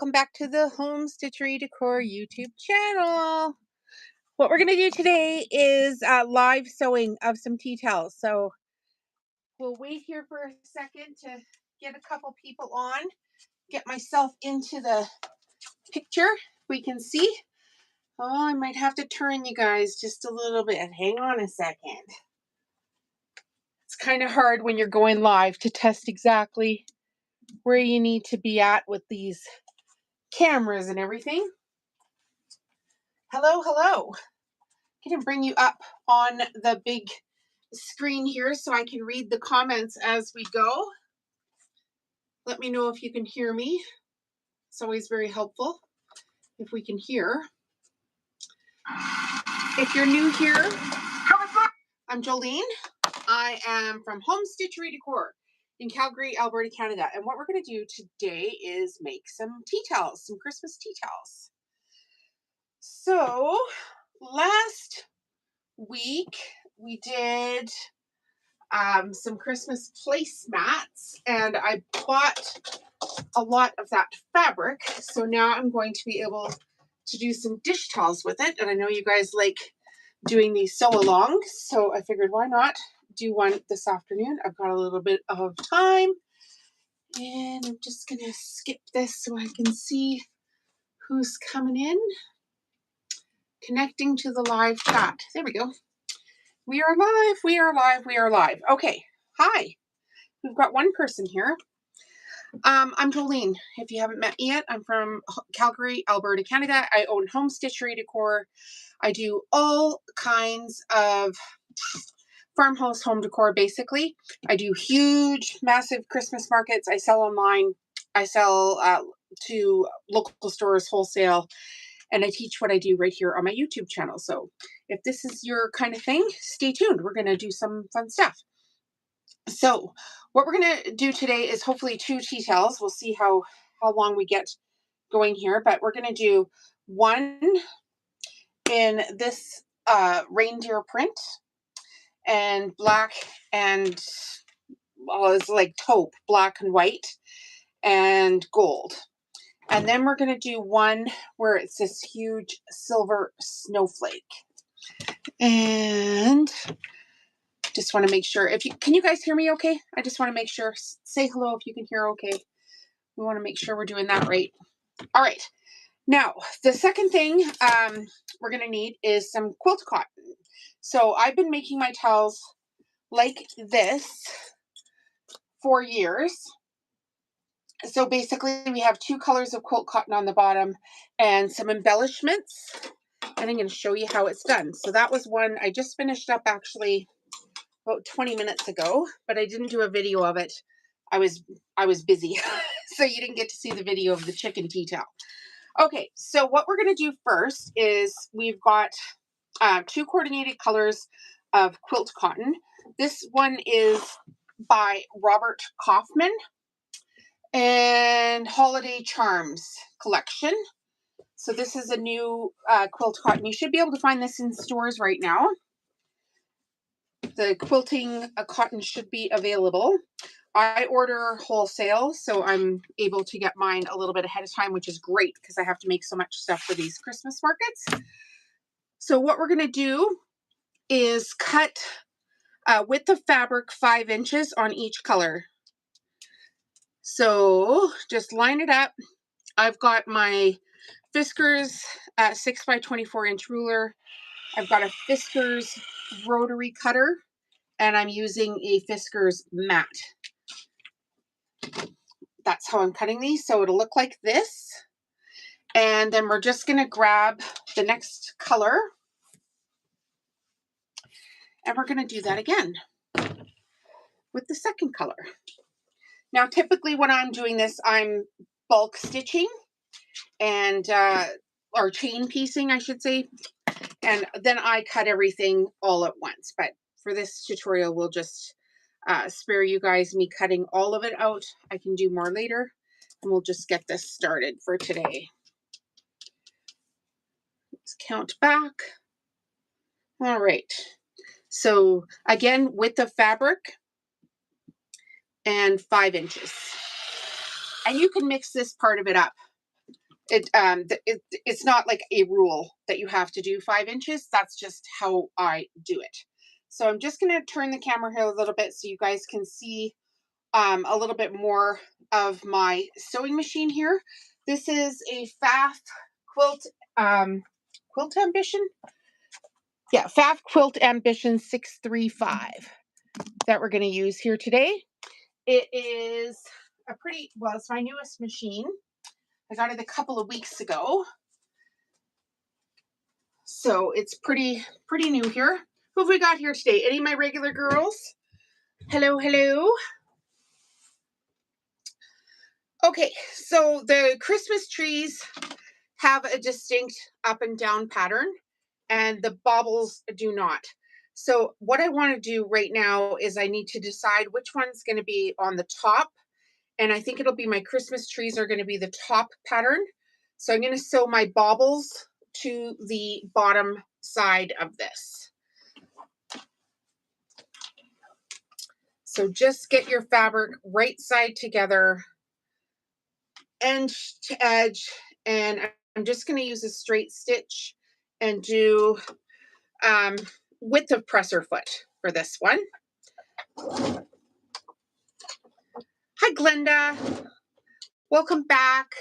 welcome back to the Home Stitchery Decor YouTube channel. What we're going to do today is live sewing of some tea towels. So we'll wait here for a second to get a couple people on, get myself into the picture. We can see. Oh, I might have to turn you guys just a little bit. Hang on a second. It's kind of hard when you're going live to test exactly where you need to be at with these cameras and everything. Hello, hello. I'm going to bring you up on the big screen here so I can read the comments as we go. Let me know if you can hear me. It's always very helpful if we can hear. If you're new here, I'm Jolene. I am from Home Stitchery Decor in Calgary, Alberta, Canada. And what we're going to do today is make some tea towels, some Christmas tea towels. So last week we did some Christmas placemats, and I bought a lot of that fabric. So now I'm going to be able to do some dish towels with it. And I know you guys like doing these sew alongs, so I figured why not do one this afternoon. I've got a little bit of time, and I'm just gonna skip this so I can see who's coming in. Connecting to the live chat. There we go. We are live, we are live, we are live. Okay, hi. We've got one person here. I'm Jolene. If you haven't met me yet, I'm from Calgary, Alberta, Canada. I own Home Stitchery Decor. I do all kinds of farmhouse home decor, basically. I do huge, massive Christmas markets. I sell online. I sell to local stores, wholesale, and I teach what I do right here on my YouTube channel. So if this is your kind of thing, stay tuned. We're going to do some fun stuff. So what we're going to do today is hopefully 2 tea towels. We'll see how long we get going here, but we're going to do one in this reindeer print and black and, well, it's like taupe, black and white and gold. And then we're going to do one where it's this huge silver snowflake. And just want to make sure can you guys hear me okay? I just want to make sure, say hello if you can hear okay. We want to make sure we're doing that right. All right. Now, the second thing we're going to need is some quilt cotton. So I've been making my towels like this for years. So basically we have 2 colors of quilt cotton on the bottom and some embellishments. And I'm going to show you how it's done. So that was one I just finished up actually about 20 minutes ago, but I didn't do a video of it. I was busy. So you didn't get to see the video of the chicken tea towel. Okay, so what we're going to do first is we've got 2 coordinated colors of quilt cotton. This one is by Robert Kaufman and Holiday Charms collection. So this is a new quilt cotton. You should be able to find this in stores right now. The quilting cotton should be available. I order wholesale, so I'm able to get mine a little bit ahead of time, which is great because I have to make so much stuff for these Christmas markets. So what we're going to do is cut width of fabric 5 inches on each color. So just line it up. I've got my Fiskars 6 by 24 inch ruler. I've got a Fiskars rotary cutter, and I'm using a Fiskars mat. That's how I'm cutting these. So it'll look like this. And then we're just going to grab the next color, and we're going to do that again with the second color. Now, typically when I'm doing this, I'm bulk stitching and or chain piecing, I should say. And then I cut everything all at once. But for this tutorial, we'll just spare you guys me cutting all of it out. I can do more later, and we'll just get this started for today. Let's count back. All right. So again, width of fabric and 5 inches. And you can mix this part of it up It's not like a rule that you have to do 5 inches. That's just how I do it. So I'm just going to turn the camera here a little bit so you guys can see a little bit more of my sewing machine here. This is a Pfaff Quilt Quilt Ambition. Yeah, Pfaff Quilt Ambition 635 that we're going to use here today. It is a pretty, well, it's my newest machine. I got it a couple of weeks ago. So it's pretty new here. Who have we got here today? Any of my regular girls? Hello, hello. Okay, so the Christmas trees have a distinct up and down pattern, and the baubles do not. So what I want to do right now is I need to decide which one's going to be on the top, and I think it'll be my Christmas trees are going to be the top pattern. So I'm going to sew my baubles to the bottom side of this. So just get your fabric right side together, edge to edge, and I'm just going to use a straight stitch and do width of presser foot for this one. Hi, Glenda. Welcome back.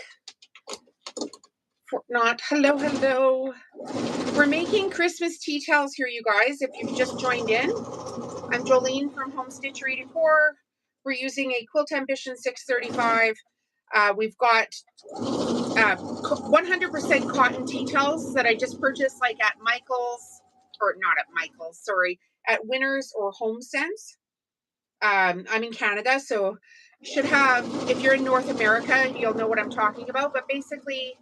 Fortnot. Hello, hello. We're making Christmas tea towels here, you guys, if you've just joined in. I'm Jolene from Home Stitchery Decor. We're using a Quilt Ambition 635. We've got 100% cotton tea towels that I just purchased like at Michael's, or not at Michael's, sorry, at Winners or HomeSense. I'm in Canada, so you should have, if you're in North America, you'll know what I'm talking about. But basically,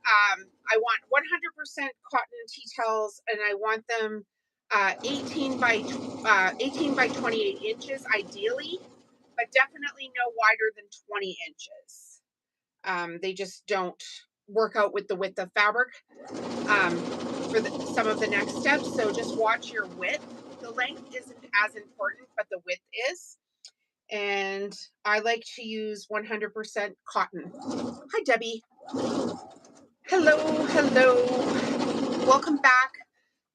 I want 100% cotton tea towels, and I want them 18 by 28 inches ideally, but definitely no wider than 20 inches. They just don't work out with the width of fabric for some of the next steps. So just watch your width. The length isn't as important, but the width is. And I like to use 100% cotton. Hi, Debbie. Hello, hello. Welcome back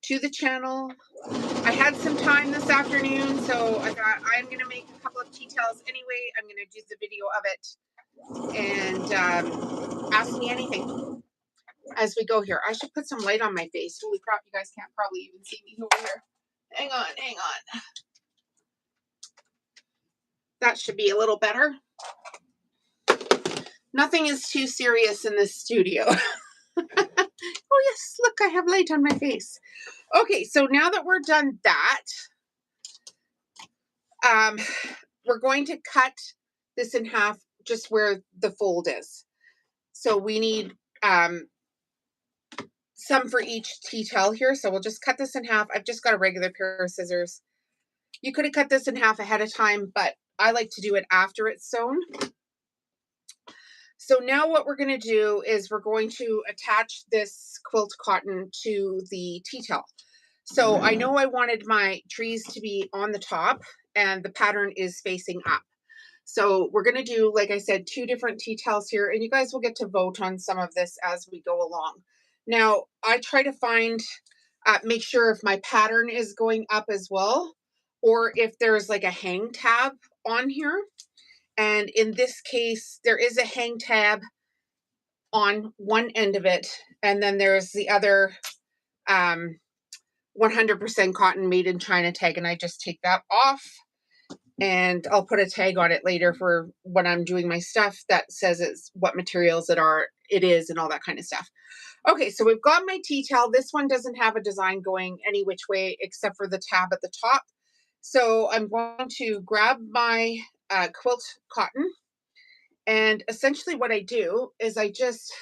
to the channel. I had some time this afternoon, so I thought I'm going to make a couple of tea towels anyway. I'm going to do the video of it and ask me anything as we go here. I should put some light on my face. Holy crap, you guys can't probably even see me over here. Hang on, hang on. That should be a little better. Nothing is too serious in this studio. Oh yes, look, I have light on my face. Okay, so now that we're done that, we're going to cut this in half just where the fold is. So we need some for each tea towel here. So we'll just cut this in half. I've just got a regular pair of scissors. You could have cut this in half ahead of time, but I like to do it after it's sewn. So now what we're going to do is we're going to attach this quilt cotton to the tea towel. So I know I wanted my trees to be on the top and the pattern is facing up. So we're going to do, like I said, 2 different tea towels here, and you guys will get to vote on some of this as we go along. Now, I try to find, make sure if my pattern is going up as well, or if there's like a hang tab on here. And in this case, there is a hang tab on one end of it, and then there's the other 100% cotton made in China tag, and I just take that off, and I'll put a tag on it later for when I'm doing my stuff that says it's what materials it is and all that kind of stuff. Okay, so we've got my tea towel. This one doesn't have a design going any which way except for the tab at the top. So I'm going to grab my quilt cotton, and essentially what I do is I just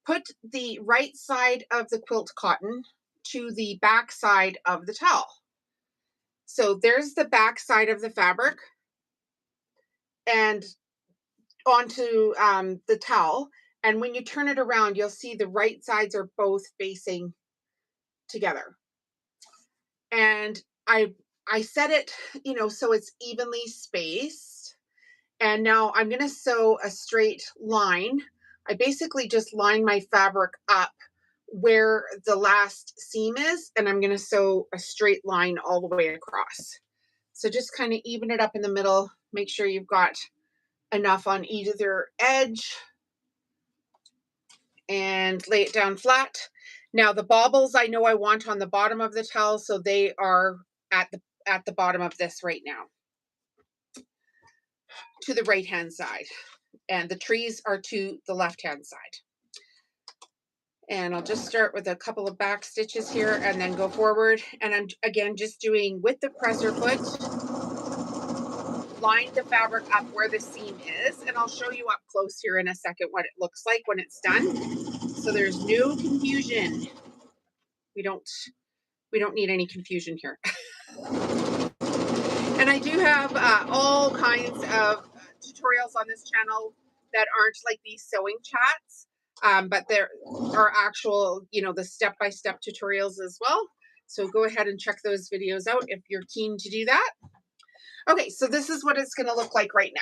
put the right side of the quilt cotton to the back side of the towel. So there's the back side of the fabric and onto the towel. And when you turn it around, you'll see the right sides are both facing together. And I set it, so it's evenly spaced. And now I'm going to sew a straight line I basically just line my fabric up where the last seam is, and I'm going to sew a straight line all the way across. So just kind of even it up in the middle. Make sure you've got enough on either edge and lay it down flat. Now the baubles I know I want on the bottom of the towel, so they are at the bottom of this right now, to the right hand side, and the trees are to the left hand side. And I'll just start with a couple of back stitches here and then go forward. And I'm again just doing with the presser foot, line the fabric up where the seam is, and I'll show you up close here in a second what it looks like when it's done, so there's no confusion. We don't need any confusion here. And I do have all kinds of tutorials on this channel that aren't like these sewing chats, but there are actual, the step-by-step tutorials as well. So go ahead and check those videos out if you're keen to do that. Okay, so this is what it's going to look like right now.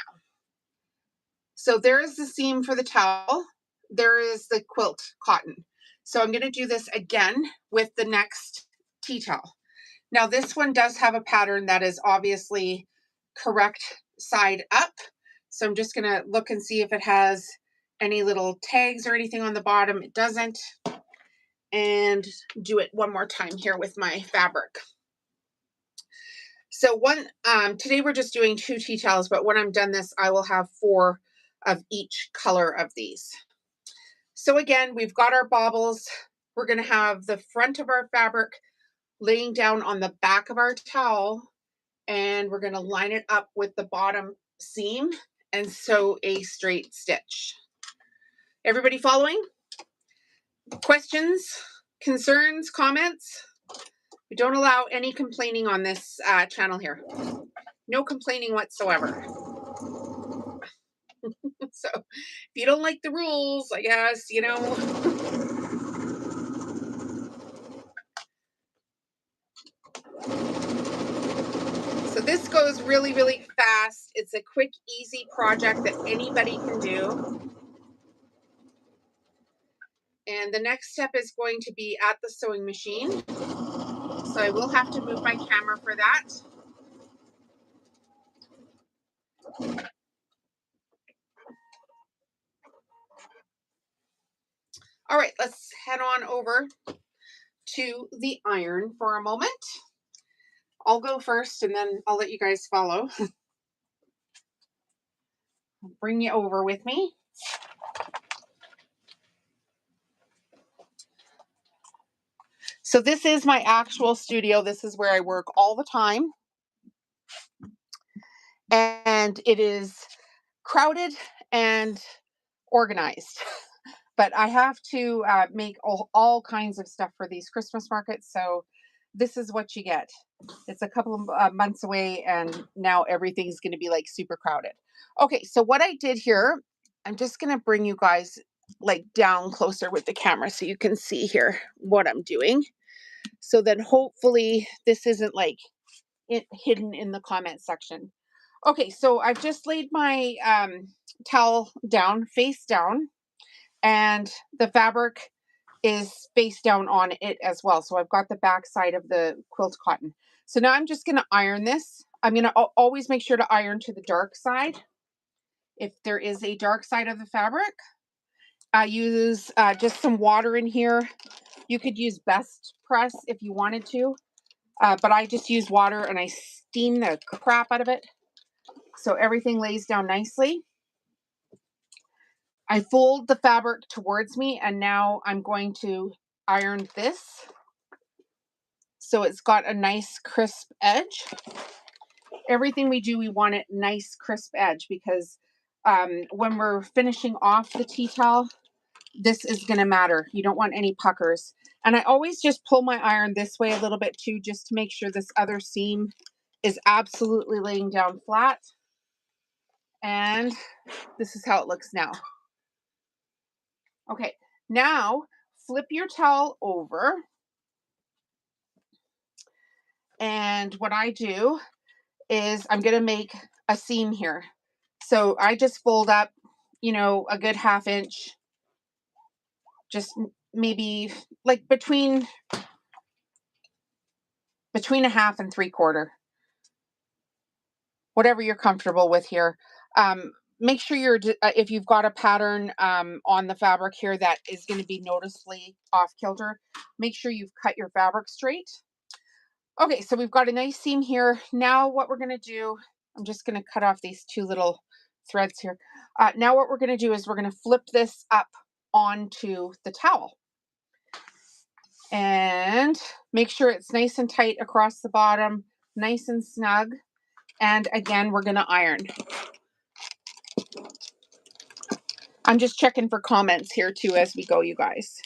So there is the seam for the towel. There is the quilt cotton. So I'm going to do this again with the next tea towel. Now this one does have a pattern that is obviously correct side up. So I'm just going to look and see if it has any little tags or anything on the bottom. It doesn't. And do it one more time here with my fabric. So today we're just doing 2 tea towels, but when I'm done this, I will have 4 of each color of these. So again, we've got our baubles. We're going to have the front of our fabric laying down on the back of our towel, and we're going to line it up with the bottom seam and sew a straight stitch. Everybody following? Questions, concerns, comments? We don't allow any complaining on this channel here. No complaining whatsoever. So if you don't like the rules, I guess, So this goes really, really fast. It's a quick, easy project that anybody can do. And the next step is going to be at the sewing machine. So I will have to move my camera for that. All right, let's head on over to the iron for a moment. I'll go first and then I'll let you guys follow. I'll bring you over with me. So this is my actual studio. This is where I work all the time. And it is crowded and organized. But I have to make all kinds of stuff for these Christmas markets. So this is what you get. It's a couple of months away and now everything's going to be like super crowded. Okay, so what I did here, I'm just going to bring you guys like down closer with the camera so you can see here what I'm doing. So then hopefully this isn't like hidden in the comment section. Okay, so I've just laid my towel down, face down, and the fabric is face down on it as well. So I've got the back side of the quilt cotton. So now I'm just going to iron this. I'm going to always make sure to iron to the dark side if there is a dark side of the fabric. I use just some water in here. You could use Best Press if you wanted to, but I just use water and I steam the crap out of it so everything lays down nicely. I fold the fabric towards me and now I'm going to iron this so it's got a nice crisp edge. Everything we do, we want it nice crisp edge because when we're finishing off the tea towel, this is going to matter. You don't want any puckers. And I always just pull my iron this way a little bit too, just to make sure this other seam is absolutely laying down flat. And this is how it looks now. Okay, now flip your towel over. And what I do is I'm going to make a seam here. So I just fold up, a good 1/2 inch just maybe like between a half and 3/4, whatever you're comfortable with here. Make sure if you've got a pattern on the fabric here that is going to be noticeably off kilter, make sure you've cut your fabric straight. Okay, so we've got a nice seam here. Now what we're going to do, I'm just going to cut off these two little threads here. Now what we're going to do is we're going to flip this up onto the towel. And make sure it's nice and tight across the bottom, nice and snug. And again, we're going to iron. I'm just checking for comments here too as we go, you guys.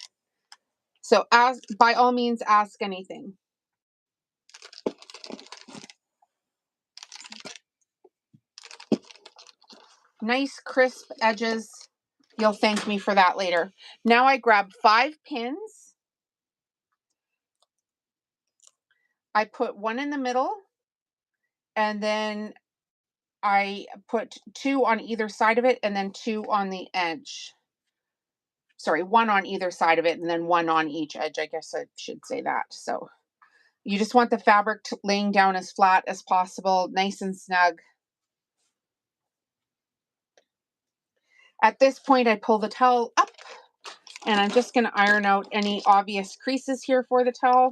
So by all means, ask anything. Nice crisp edges. You'll thank me for that later. Now I grabbed 5 pins. I put one in the middle, and then I put 2 on either side of it, and then 2 on the edge. Sorry, 1 on either side of it, and then 1 on each edge. I guess I should say that. So you just want the fabric laying down as flat as possible, nice and snug. At this point, I pull the towel up, and I'm just going to iron out any obvious creases here for the towel.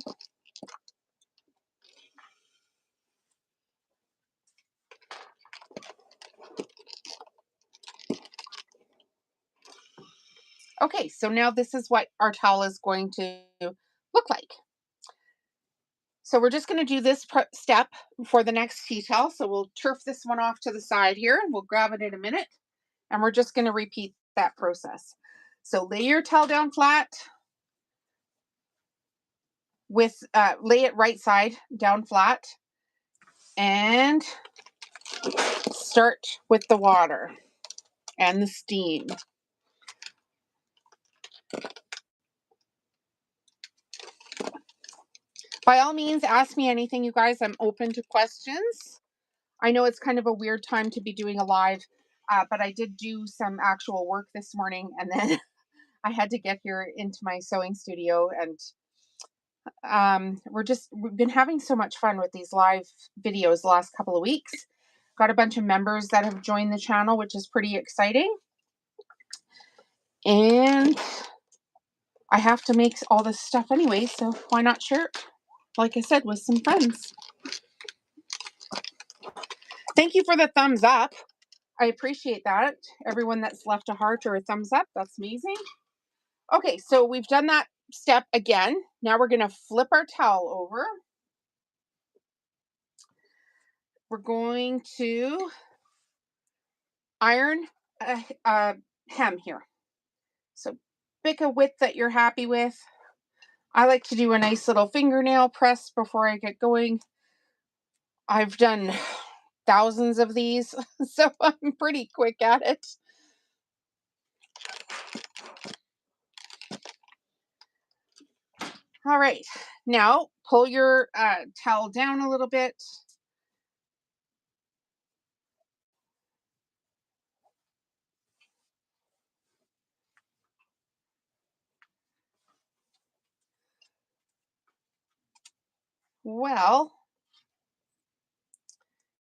Okay, so now this is what our towel is going to look like. So we're just going to do this step for the next tea towel. So we'll turf this one off to the side here, and we'll grab it in a minute. And we're just going to repeat that process. So lay your towel down flat with, lay it right side down flat, and start with the water and the steam. By all means, ask me anything, you guys. I'm open to questions. I know it's kind of a weird time to be doing a live, but I did do some actual work this morning, and then I had to get here into my sewing studio, and we've been having so much fun with these live videos the last couple of weeks. Got a bunch of members that have joined the channel, which is pretty exciting. And I have to make all this stuff anyway, so why not share it, like I said, with some friends. Thank you for the thumbs up. I appreciate that. Everyone that's left a heart or a thumbs up, that's amazing. Okay, so we've done that step again. Now we're going to flip our towel over. We're going to iron a hem here. So pick a width that you're happy with. I like to do a nice little fingernail press before I get going. I've done thousands of these, so I'm pretty quick at it. All right, now pull your towel down a little bit. Well,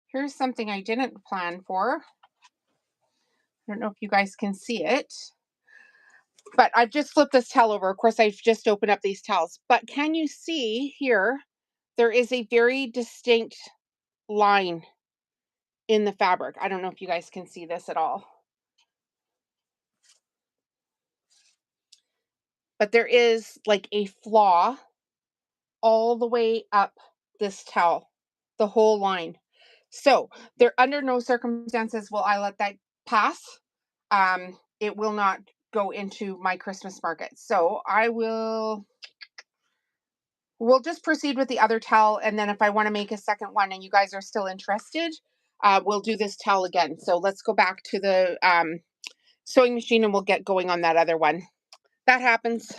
here's something I didn't plan for. I don't know if you guys can see it, but I've just flipped this towel over. Of course, I've just opened up these towels, but can you see here, there is a very distinct line in the fabric. I don't know if you guys can see this at all, but there is like a flaw all the way up this towel, the whole line. So there, under no circumstances will I let that pass. It will not go into my Christmas market. So we'll just proceed with the other towel, and then if I want to make a second one and you guys are still interested, we'll do this towel again. So let's go back to the sewing machine and we'll get going on that other one. That happens.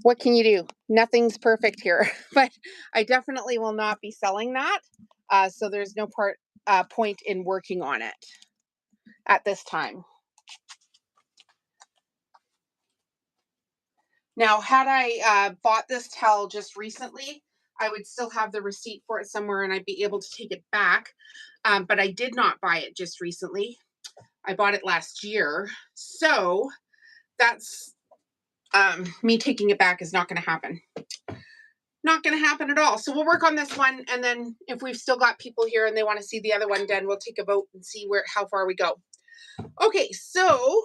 What can you do? Nothing's perfect here, but I definitely will not be selling that. So there's no point in working on it at this time. Now, had I bought this towel just recently, I would still have the receipt for it somewhere and I'd be able to take it back. But I did not buy it just recently. I bought it last year. So that's me taking it back is not going to happen. Not going to happen at all. So we'll work on this one. And then if we've still got people here and they want to see the other one done, we'll take a vote and see how far we go. Okay, so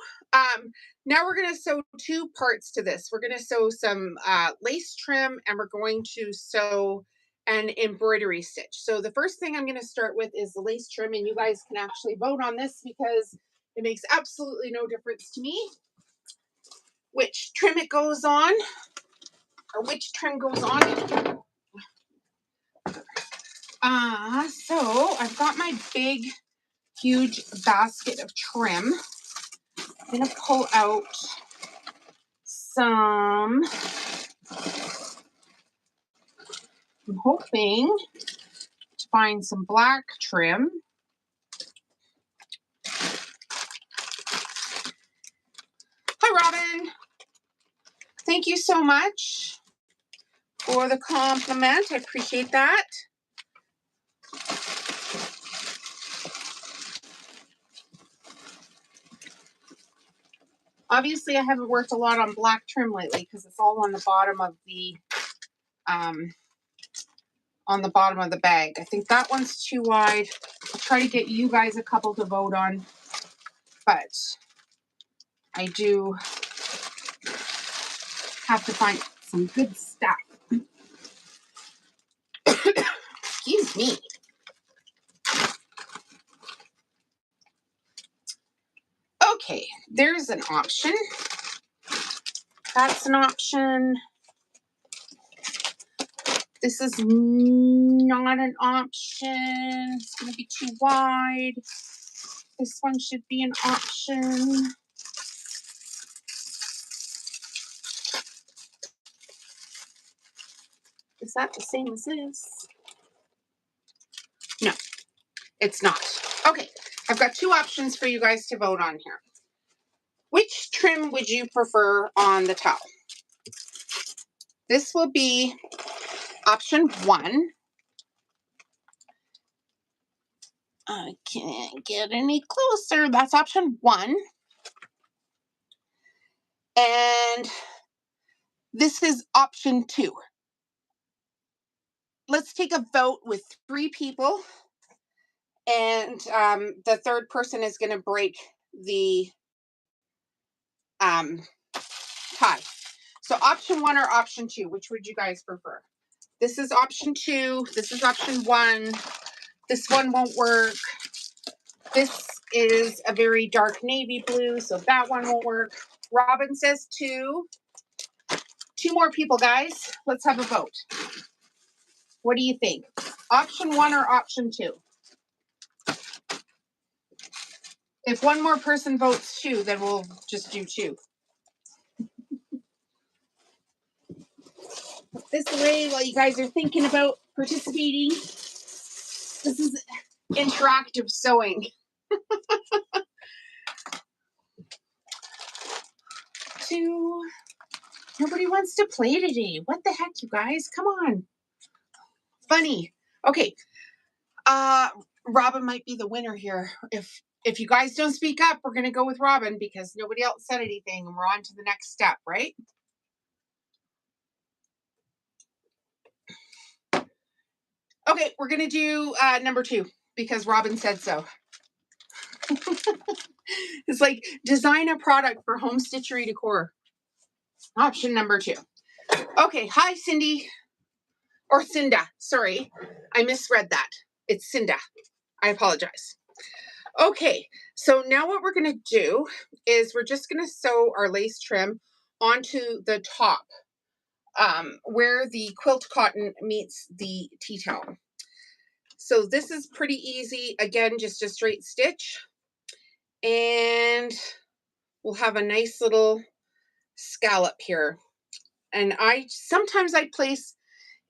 now we're going to sew two parts to this. We're going to sew some lace trim and we're going to sew an embroidery stitch. So the first thing I'm going to start with is the lace trim, and you guys can actually vote on this because it makes absolutely no difference to me which trim it goes on or which trim goes on. So I've got my big, huge basket of trim. I'm going to pull out some, I'm hoping to find some black trim. Hi, Robin. Thank you so much for the compliment. I appreciate that. Obviously, I haven't worked a lot on black trim lately because it's all on the bottom of the bag. I think that one's too wide. I'll try to get you guys a couple to vote on, but I do have to find some good stuff. Excuse me. Okay, there's an option. That's an option. This is not an option. It's going to be too wide. This one should be an option. Is that the same as this? No, it's not. Okay, I've got two options for you guys to vote on here. Which trim would you prefer on the towel? This will be option 1. I can't get any closer. That's option 1. And this is option 2. Let's take a vote with 3 people. And the third person is going to break the tie. So option 1 or option 2, which would you guys prefer? This is option 2. This is option 1. This one won't work. This is a very dark navy blue, so that one won't work. Robin says 2. 2 more people, guys. Let's have a vote. What do you think? Option 1 or option 2? If one more person votes 2, then we'll just do 2. This way, while you guys are thinking about participating, this is interactive sewing. 2. Nobody wants to play today. What the heck, you guys? Come on. Funny. Okay. Robin might be the winner here. If you guys don't speak up, we're going to go with Robin because nobody else said anything and we're on to the next step, right? Okay, we're going to do number 2 because Robin said so. It's like design a product for home stitchery decor. Option number 2. Okay, hi, Cindy. Or Cinda. Sorry, I misread that. It's Cinda. I apologize. Okay, so now what we're going to do is we're just going to sew our lace trim onto the top where the quilt cotton meets the tea towel. So this is pretty easy. Again, just a straight stitch. And we'll have a nice little scallop here. And sometimes I place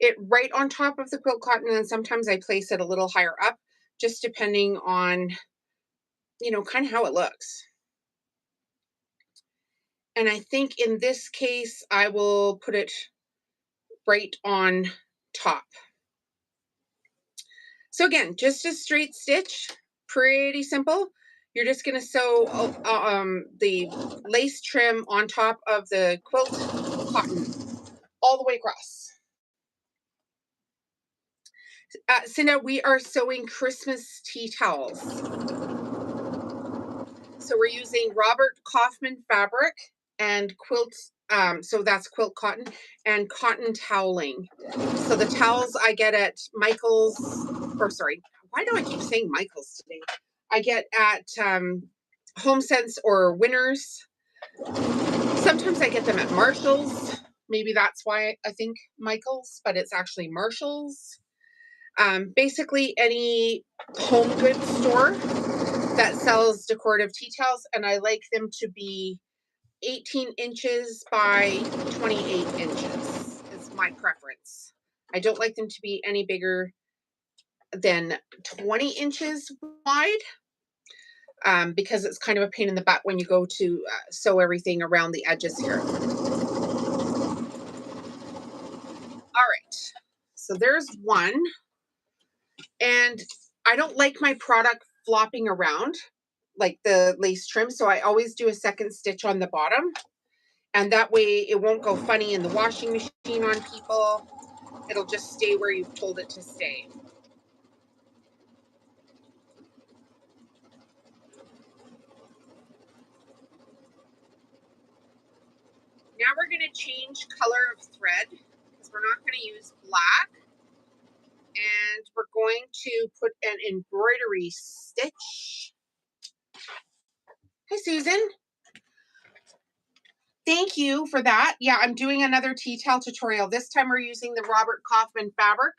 it right on top of the quilt cotton, and sometimes I place it a little higher up, just depending on, kind of how it looks. And I think in this case, I will put it right on top. So again, just a straight stitch, pretty simple. You're just going to sew the lace trim on top of the quilt cotton all the way across. Cinda, we are sewing Christmas tea towels. So we're using Robert Kaufman fabric and quilt, so that's quilt cotton and cotton toweling. So the towels I get at Michael's, or sorry, why do I keep saying Michael's today? I get at HomeSense or Winners. Sometimes I get them at Marshall's. Maybe that's why I think Michael's, but it's actually Marshall's. Basically any home goods store that sells decorative tea towels, and I like them to be 18 inches by 28 inches is my preference. I don't like them to be any bigger than 20 inches wide because it's kind of a pain in the butt when you go to sew everything around the edges here. All right, so there's one. And I don't like my product flopping around like the lace trim, so I always do a second stitch on the bottom, and that way it won't go funny in the washing machine on people. It'll just stay where you've told it to stay. Now we're going to change color of thread because we're not going to use black, and we're going to put an embroidery stitch. Hi, Susan. Thank you for that. Yeah, I'm doing another tea towel tutorial. This time we're using the Robert Kaufman fabric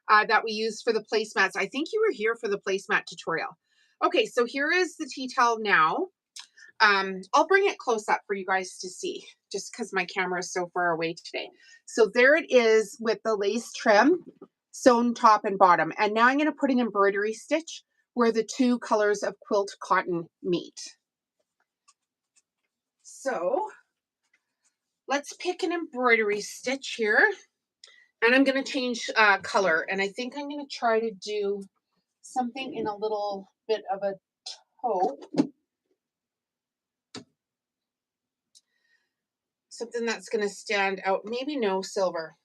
that we used for the placemats. I think you were here for the placemat tutorial. Okay, so here is the tea towel now. I'll bring it close up for you guys to see, just because my camera is so far away today. So there it is with the lace trim sewn top and bottom. And now I'm going to put an embroidery stitch where the two colors of quilt cotton meet. So let's pick an embroidery stitch here. And I'm going to change color. And I think I'm going to try to do something in a little bit of a taupe. Something that's going to stand out. Maybe no silver.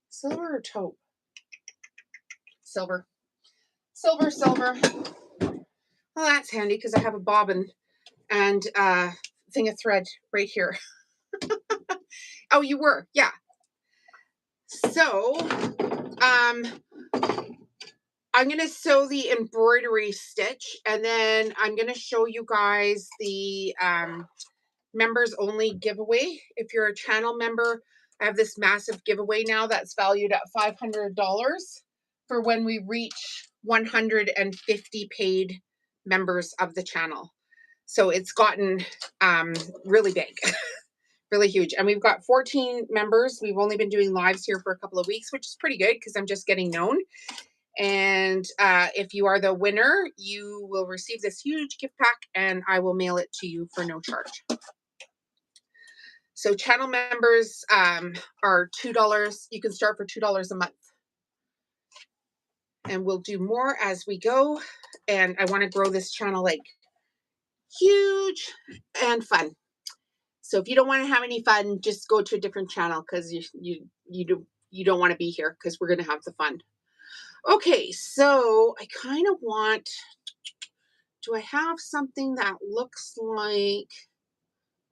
Silver or taupe? Silver. Silver, silver. Well, that's handy because I have a bobbin and thing of thread right here. Oh, you were? Yeah. So, I'm going to sew the embroidery stitch, and then I'm going to show you guys the members only giveaway. If you're a channel member, I have this massive giveaway now that's valued at $500 for when we reach 150 paid members of the channel. So it's gotten really big. Really huge. And we've got 14 members. We've only been doing lives here for a couple of weeks, which is pretty good because I'm just getting known. And if you are the winner, you will receive this huge gift pack and I will mail it to you for no charge. So channel members are $2. You can start for $2 a month. And we'll do more as we go. And I want to grow this channel like huge and fun. So if you don't want to have any fun, just go to a different channel because you don't want to be here because we're going to have the fun. Okay, so I kind of want, do I have something that looks like,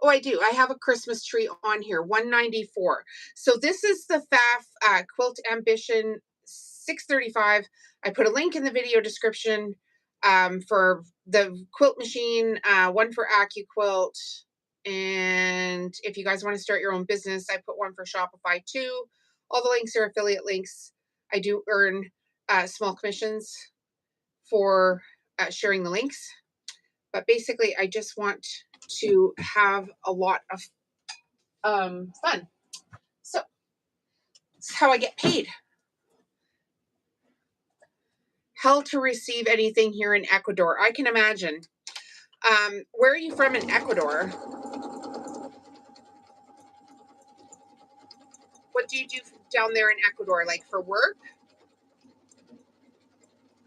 oh, I do. I have a Christmas tree on here, $194. So this is the FAF Quilt Ambition 635. I put a link in the video description for the quilt machine, one for Accuquilt. And if you guys want to start your own business, I put one for Shopify too. All the links are affiliate links. I do earn small commissions for sharing the links. But basically, I just want to have a lot of fun. So that's how I get paid. Hell to receive anything here in Ecuador. I can imagine. Where are you from in Ecuador? What do you do down there in Ecuador, like for work?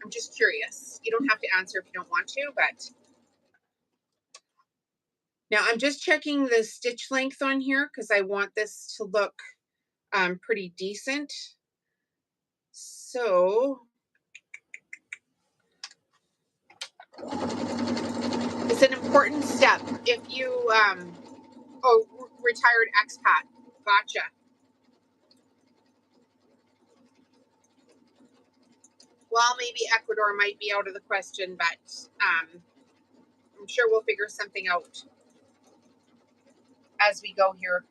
I'm just curious. You don't have to answer if you don't want to, but now I'm just checking the stitch length on here because I want this to look pretty decent. So it's an important step if you retired expat. Gotcha. Well, maybe Ecuador might be out of the question, but I'm sure we'll figure something out as we go here.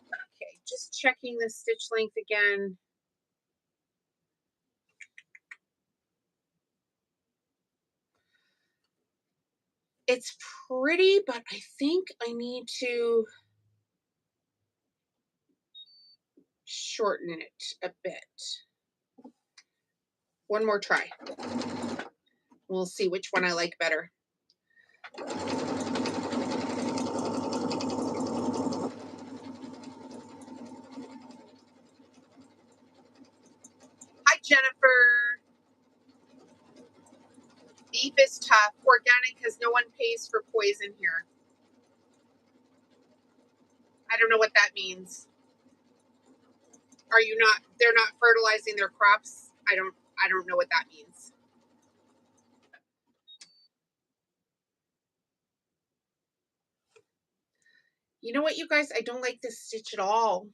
Okay, just checking the stitch length again. It's pretty, but I think I need to shorten it a bit. One more try. We'll see which one I like better. Hi, Jennifer. Beef is tough. Organic because no one pays for poison here. I don't know what that means. Are you not? They're not fertilizing their crops. I don't know what that means. You know what, you guys? I don't like this stitch at all.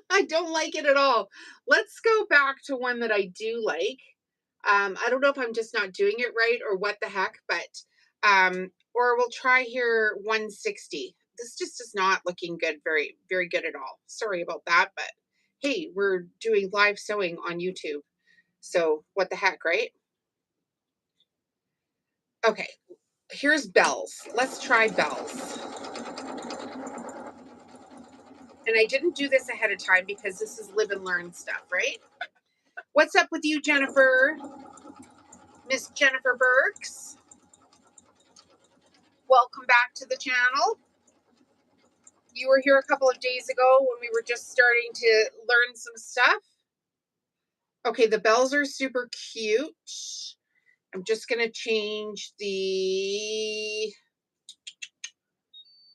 I don't like it at all. Let's go back to one that I do like. I don't know if I'm just not doing it right or what the heck, but or we'll try here 160. This just is not looking good, very, very good at all. Sorry about that, but hey, we're doing live sewing on YouTube. So what the heck, right? Okay, here's bells. Let's try bells. And I didn't do this ahead of time because this is live and learn stuff, right? What's up with you, Jennifer? Miss Jennifer Burks. Welcome back to the channel. You were here a couple of days ago when we were just starting to learn some stuff. Okay, the bells are super cute. I'm just going to change the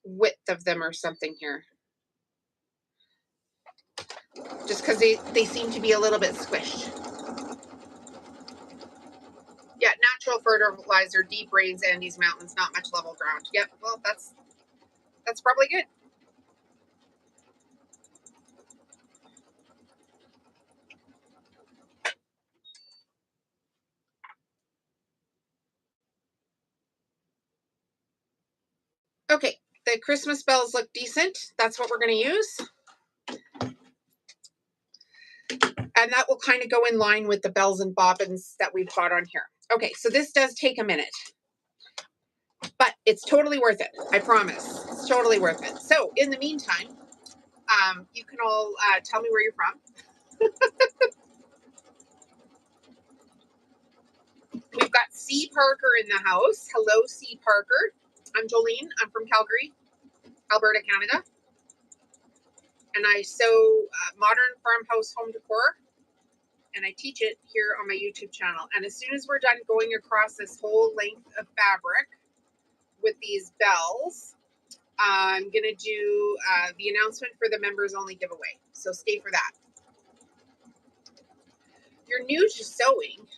width of them or something here. Just because they seem to be a little bit squished. Yeah, natural fertilizer, deep rains, Andes Mountains, not much level ground. Yep, well, that's probably good. Okay, the Christmas bells look decent. That's what we're going to use. And that will kind of go in line with the bells and bobbins that we've got on here. Okay, so this does take a minute, but it's totally worth it. I promise. It's totally worth it. So in the meantime, you can all tell me where you're from. We've got C. Parker in the house. Hello, C. Parker. I'm Jolene. I'm from Calgary, Alberta, Canada. And I sew modern farmhouse home decor. And I teach it here on my YouTube channel. And as soon as we're done going across this whole length of fabric with these bells, I'm going to do the announcement for the members only giveaway. So stay for that. You're new to sewing.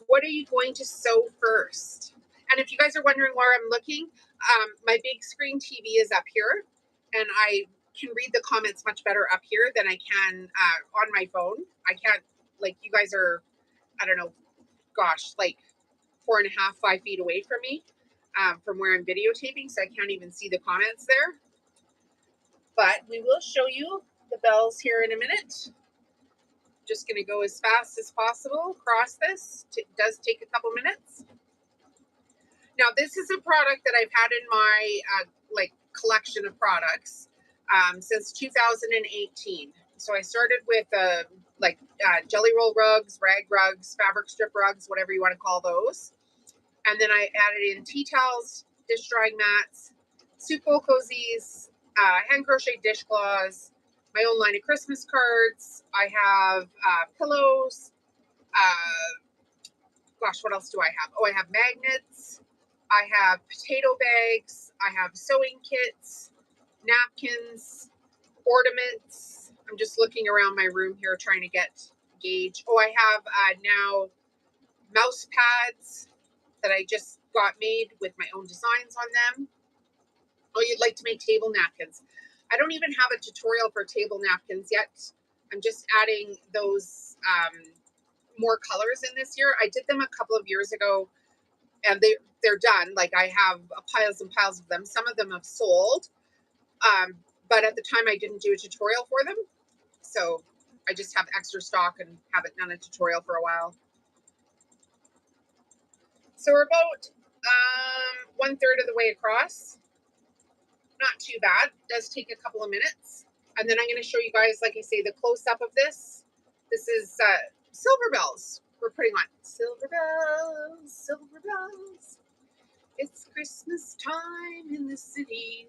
What are you going to sew first? And if you guys are wondering where I'm looking, my big screen TV is up here. And I can read the comments much better up here than I can on my phone. I can't, like, you guys are, I don't know, gosh, like 4.5, 5 feet away from me from where I'm videotaping, so I can't even see the comments there. But we will show you the bells here in a minute. Just going to go as fast as possible across this. It does take a couple minutes. Now, this is a product that I've had in my collection of products since 2018. So I started with jelly roll rugs, rag rugs, fabric strip rugs, whatever you want to call those. And then I added in tea towels, dish drying mats, soup bowl cozies, hand crocheted dishcloths, my own line of Christmas cards. I have pillows. Gosh, what else do I have? Oh, I have magnets. I have potato bags. I have sewing kits, napkins, ornaments. I'm just looking around my room here trying to get gauge. Oh, I have now mouse pads that I just got made with my own designs on them. Oh, you'd like to make table napkins. I don't even have a tutorial for table napkins yet. I'm just adding those more colors in this year. I did them a couple of years ago and they're done. Like I have piles and piles of them. Some of them have sold. But at the time I didn't do a tutorial for them. So I just have extra stock and haven't done a tutorial for a while. So we're about 1/3 of the way across. Not too bad. It does take a couple of minutes. And then I'm going to show you guys, like I say, the close-up of this. This is silver bells. We're putting on silver bells, silver bells. It's Christmas time in the city.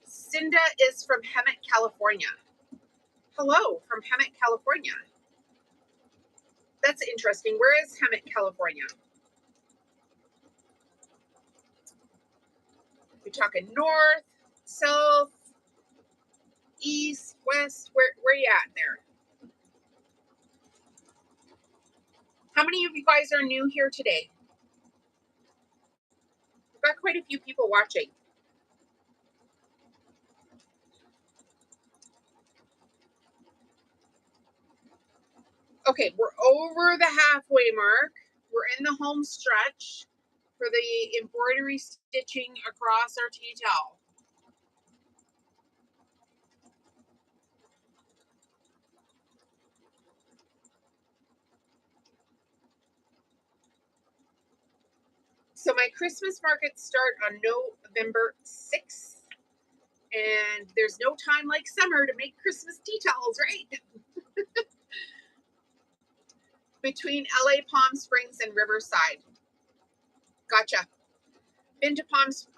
Cinda is from Hemet, California. Hello from Hemet, California. That's interesting. Where is Hemet, California? We're talking north, south, east, west. Where you at there? How many of you guys are new here today? We've got quite a few people watching. Okay, we're over the halfway mark. We're in the home stretch for the embroidery stitching across our tea towel. So my Christmas markets start on November 6th. And there's no time like summer to make Christmas tea towels, right? Between LA, Palm Springs, and Riverside. Gotcha. Been to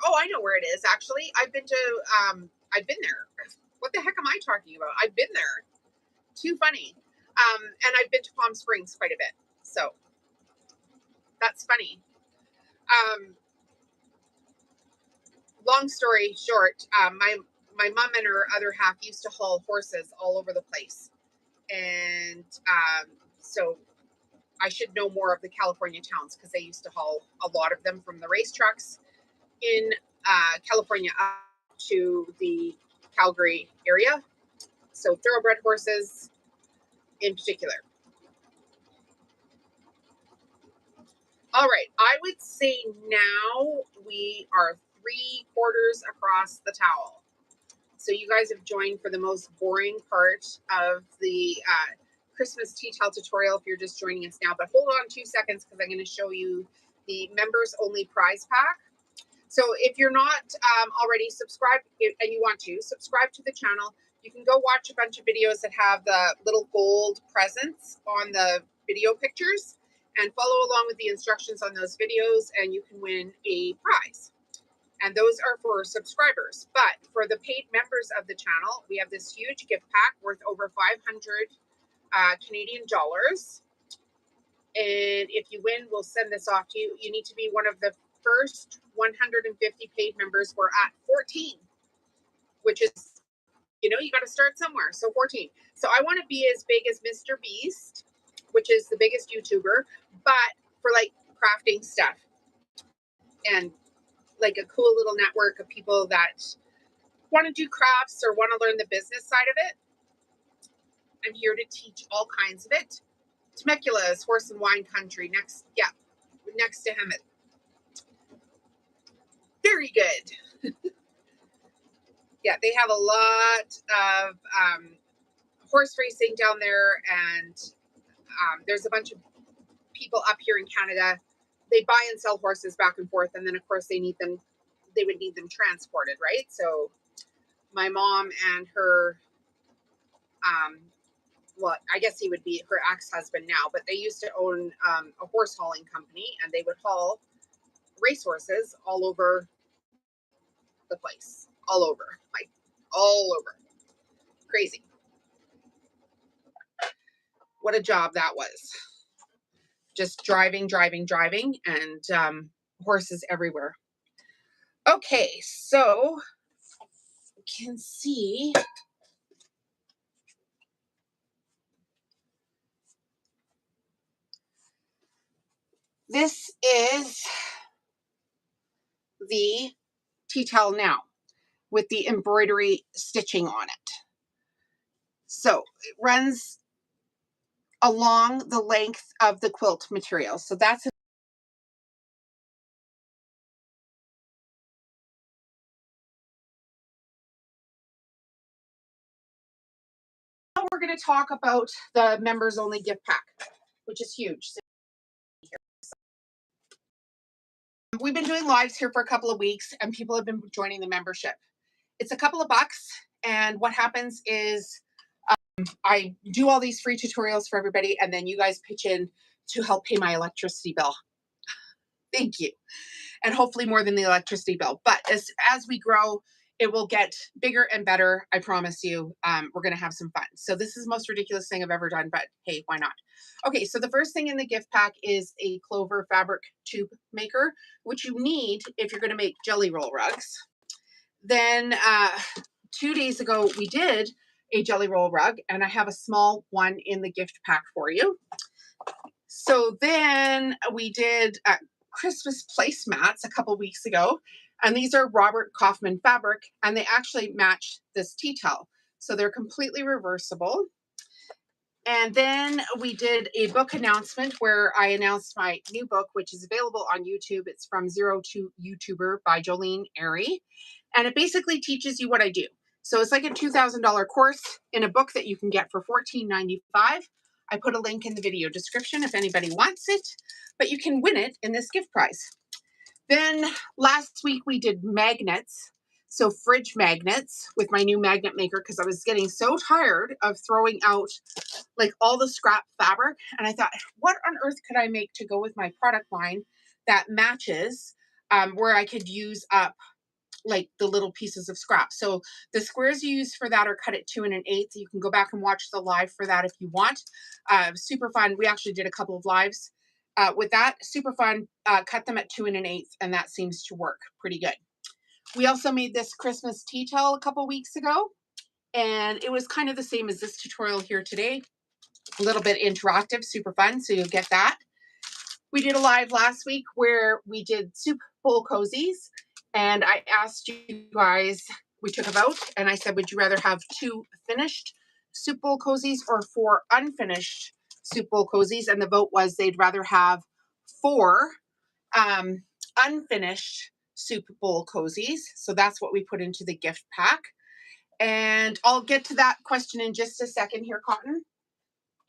Oh, I know where it is, actually. I've been there. What the heck am I talking about? I've been there. Too funny. And I've been to Palm Springs quite a bit. So that's funny. Long story short, my mom and her other half used to haul horses all over the place. And so I should know more of the California towns because they used to haul a lot of them from the racetracks in California up to the Calgary area. So thoroughbred horses in particular. All right, I would say now we are 3/4 across the towel. So you guys have joined for the most boring part of the Christmas tea towel tutorial if you're just joining us now. But hold on 2 seconds because I'm going to show you the members only prize pack. So if you're not already subscribed and you want to subscribe to the channel, you can go watch a bunch of videos that have the little gold presents on the video pictures and follow along with the instructions on those videos and you can win a prize. And those are for subscribers. But for the paid members of the channel, we have this huge gift pack worth over 500 Canadian dollars. And if you win, we'll send this off to you. You need to be one of the first 150 paid members. We're at 14, which is, you got to start somewhere. So 14. So I want to be as big as Mr. Beast, which is the biggest YouTuber, but for like crafting stuff and like a cool little network of people that want to do crafts or want to learn the business side of it. I'm here to teach all kinds of it. Temecula is horse and wine country. Next to Hemet. Very good. Yeah, they have a lot of horse racing down there, and there's a bunch of people up here in Canada. They buy and sell horses back and forth, and then of course they would need them transported, right? So my mom and her well, I guess he would be her ex-husband now, but they used to own a horse hauling company, and they would haul racehorses all over the place, all over, like all over. Crazy. What a job that was. Just driving, and horses everywhere. Okay, so you can see this is the tea towel now with the embroidery stitching on it. So it runs along the length of the quilt material. So that's now we're going to talk about the members only gift pack, which is huge. We've been doing lives here for a couple of weeks and people have been joining the membership. It's a couple of bucks, and what happens is I do all these free tutorials for everybody, and then you guys pitch in to help pay my electricity bill. Thank you. And hopefully more than the electricity bill. But as we grow, it will get bigger and better. I promise you. We're going to have some fun. So this is the most ridiculous thing I've ever done, but hey, why not? Okay, so the first thing in the gift pack is a clover fabric tube maker, which you need if you're going to make jelly roll rugs. Then 2 days ago, we did a jelly roll rug, and I have a small one in the gift pack for you. So then we did Christmas placemats a couple weeks ago, and these are Robert Kaufman fabric, and they actually match this tea towel. So they're completely reversible. And then we did a book announcement where I announced my new book, which is available on YouTube. It's From Zero to YouTuber by Jolene Airy. And it basically teaches you what I do. So it's like a $2,000 course in a book that you can get for $14.95. I put a link in the video description if anybody wants it, but you can win it in this gift prize. Then last week we did magnets. So fridge magnets with my new magnet maker, because I was getting so tired of throwing out like all the scrap fabric. And I thought, what on earth could I make to go with my product line that matches, where I could use up like the little pieces of scrap. So the squares you use for that are cut at 2 1/8. You can go back and watch the live for that if you want. Super fun. We actually did a couple of lives with that. Super fun. Cut them at 2 1/8, and that seems to work pretty good. We also made this Christmas tea towel a couple weeks ago, and it was kind of the same as this tutorial here today. A little bit interactive, super fun, so you'll get that. We did a live last week where we did soup bowl cozies, and I asked you guys, we took a vote, and I said, would you rather have 2 finished soup bowl cozies or 4 unfinished soup bowl cozies? And the vote was they'd rather have 4 unfinished soup bowl cozies. So that's what we put into the gift pack. And I'll get to that question in just a second here, Cotton.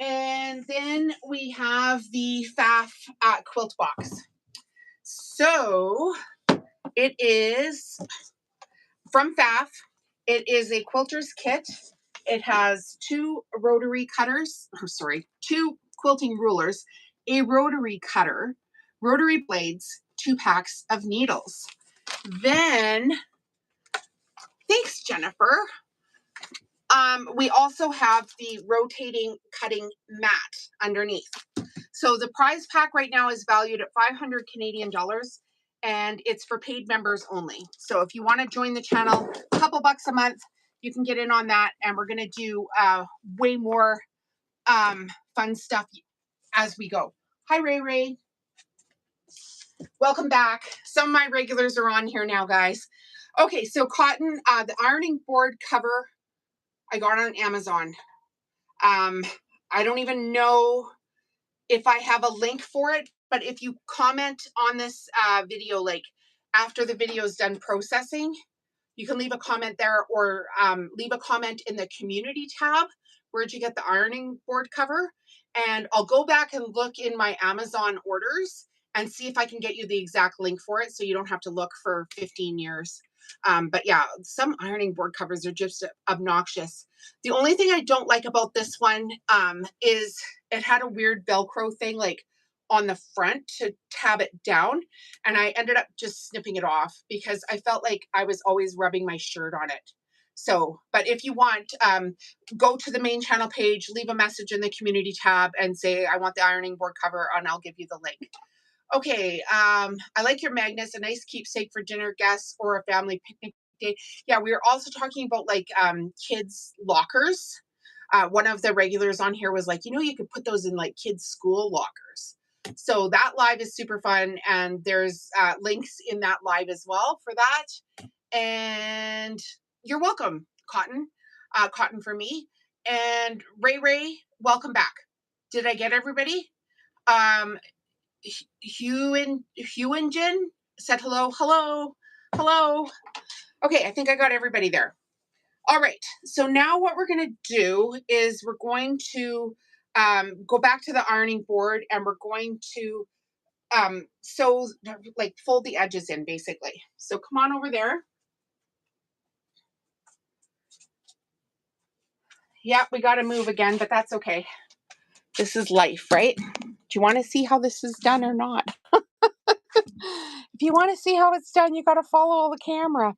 And then we have the FAF quilt box. So it is from FAF. It is a quilter's kit. It has 2 rotary cutters, 2 quilting rulers, a rotary cutter, rotary blades, 2 packs of needles. Then, thanks, Jennifer. We also have the rotating cutting mat underneath. So the prize pack right now is valued at 500 Canadian dollars, and it's for paid members only. So if you want to join the channel, a couple bucks a month, you can get in on that, and we're going to do way more fun stuff as we go. Hi, Ray Ray. Welcome back. Some of my regulars are on here now, guys. Okay, so Cotton, the ironing board cover I got on Amazon. I don't even know if I have a link for it, but if you comment on this video, like after the video is done processing, you can leave a comment there, or leave a comment in the community tab. Where'd you get the ironing board cover? And I'll go back and look in my Amazon orders and see if I can get you the exact link for it, so you don't have to look for 15 years. But yeah, some ironing board covers are just obnoxious. The only thing I don't like about this one is it had a weird Velcro thing like on the front to tab it down, and I ended up just snipping it off because I felt like I was always rubbing my shirt on it. So, but if you want, go to the main channel page, leave a message in the community tab and say, I want the ironing board cover, and I'll give you the link. Okay, I like your magnets, a nice keepsake for dinner guests or a family picnic day. Yeah, we were also talking about like kids' lockers. One of the regulars on here was like, you could put those in like kids' school lockers. So that live is super fun, and there's links in that live as well for that. And you're welcome, Cotton. Cotton for me. And Ray, welcome back. Did I get everybody? Hewingen said hello. Okay, I think I got everybody there. All right, so now what we're going to do is we're going to go back to the ironing board, and we're going to sew, like fold the edges in basically. So come on over there. Yep, we got to move again, but that's okay. This is life, right? Do you want to see how this is done or not? If you want to see how it's done, you got to follow the camera.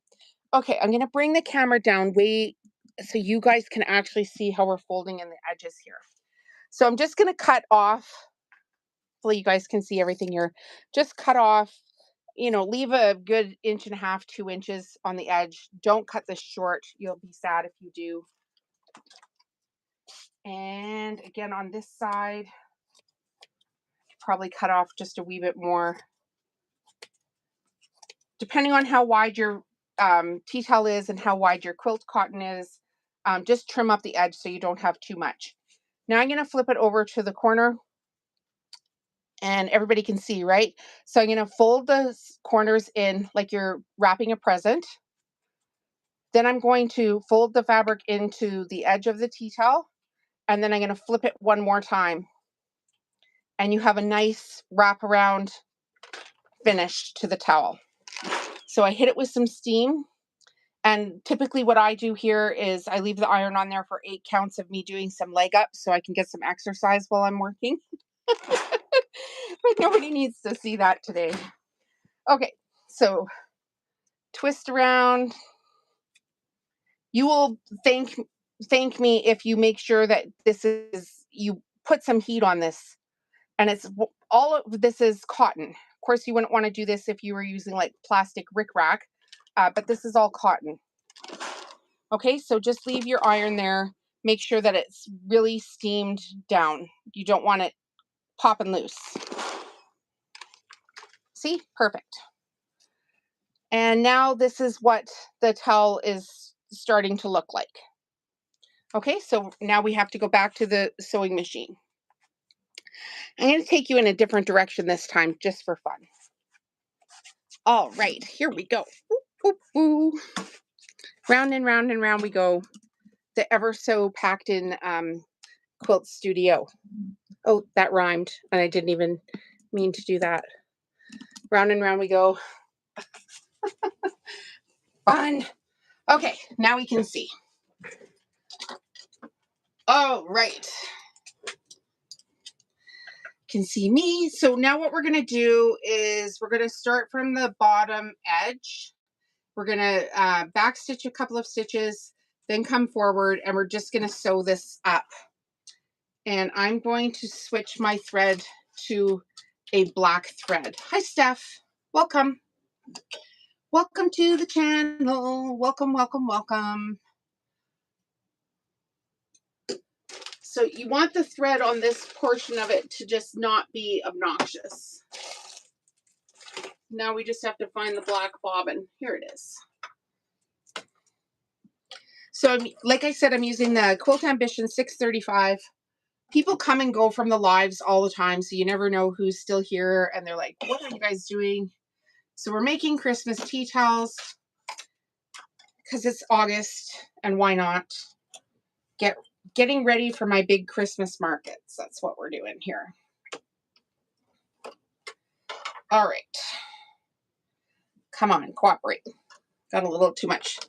Okay, I'm going to bring the camera down way so you guys can actually see how we're folding in the edges here. So I'm just going to cut off. Hopefully you guys can see everything here. Just cut off, leave a good 1.5 to 2 inches on the edge. Don't cut this short. You'll be sad if you do. And again, on this side, probably cut off just a wee bit more. Depending on how wide your tea towel is and how wide your quilt cotton is, just trim up the edge so you don't have too much. Now I'm going to flip it over to the corner, and everybody can see, right? So I'm going to fold the corners in like you're wrapping a present. Then I'm going to fold the fabric into the edge of the tea towel, and then I'm going to flip it one more time. And you have a nice wraparound finish to the towel. So I hit it with some steam. And typically what I do here is I leave the iron on there for 8 counts of me doing some leg ups so I can get some exercise while I'm working. But nobody needs to see that today. Okay, so twist around. You will thank me if you make sure that you put some heat on this. And all of this is cotton. Of course, you wouldn't want to do this if you were using like plastic rickrack, but this is all cotton. Okay, so just leave your iron there. Make sure that it's really steamed down. You don't want it popping loose. See? Perfect. And now this is what the towel is starting to look like. Okay, so now we have to go back to the sewing machine. I'm going to take you in a different direction this time, just for fun. All right, here we go. Ooh, ooh, ooh. Round and round and round we go. The ever so packed in quilt studio. Oh, that rhymed, and I didn't even mean to do that. Round and round we go. Fun. Okay, now we can see. All right. Can see me. So now what we're going to do is we're going to start from the bottom edge. We're going to back stitch a couple of stitches, then come forward, and we're just going to sew this up. And I'm going to switch my thread to a black thread. Hi, Steph. Welcome. Welcome to the channel. Welcome, welcome, welcome. So you want the thread on this portion of it to just not be obnoxious. Now we just have to find the black bobbin. Here it is. So like I said, I'm using the Quilt Ambition 635. People come and go from the lives all the time, so you never know who's still here, and they're like, what are you guys doing? So we're making Christmas tea towels because it's August, and why not? Getting ready for my big Christmas markets. That's what we're doing here. All right. Come on, cooperate. Got a little too much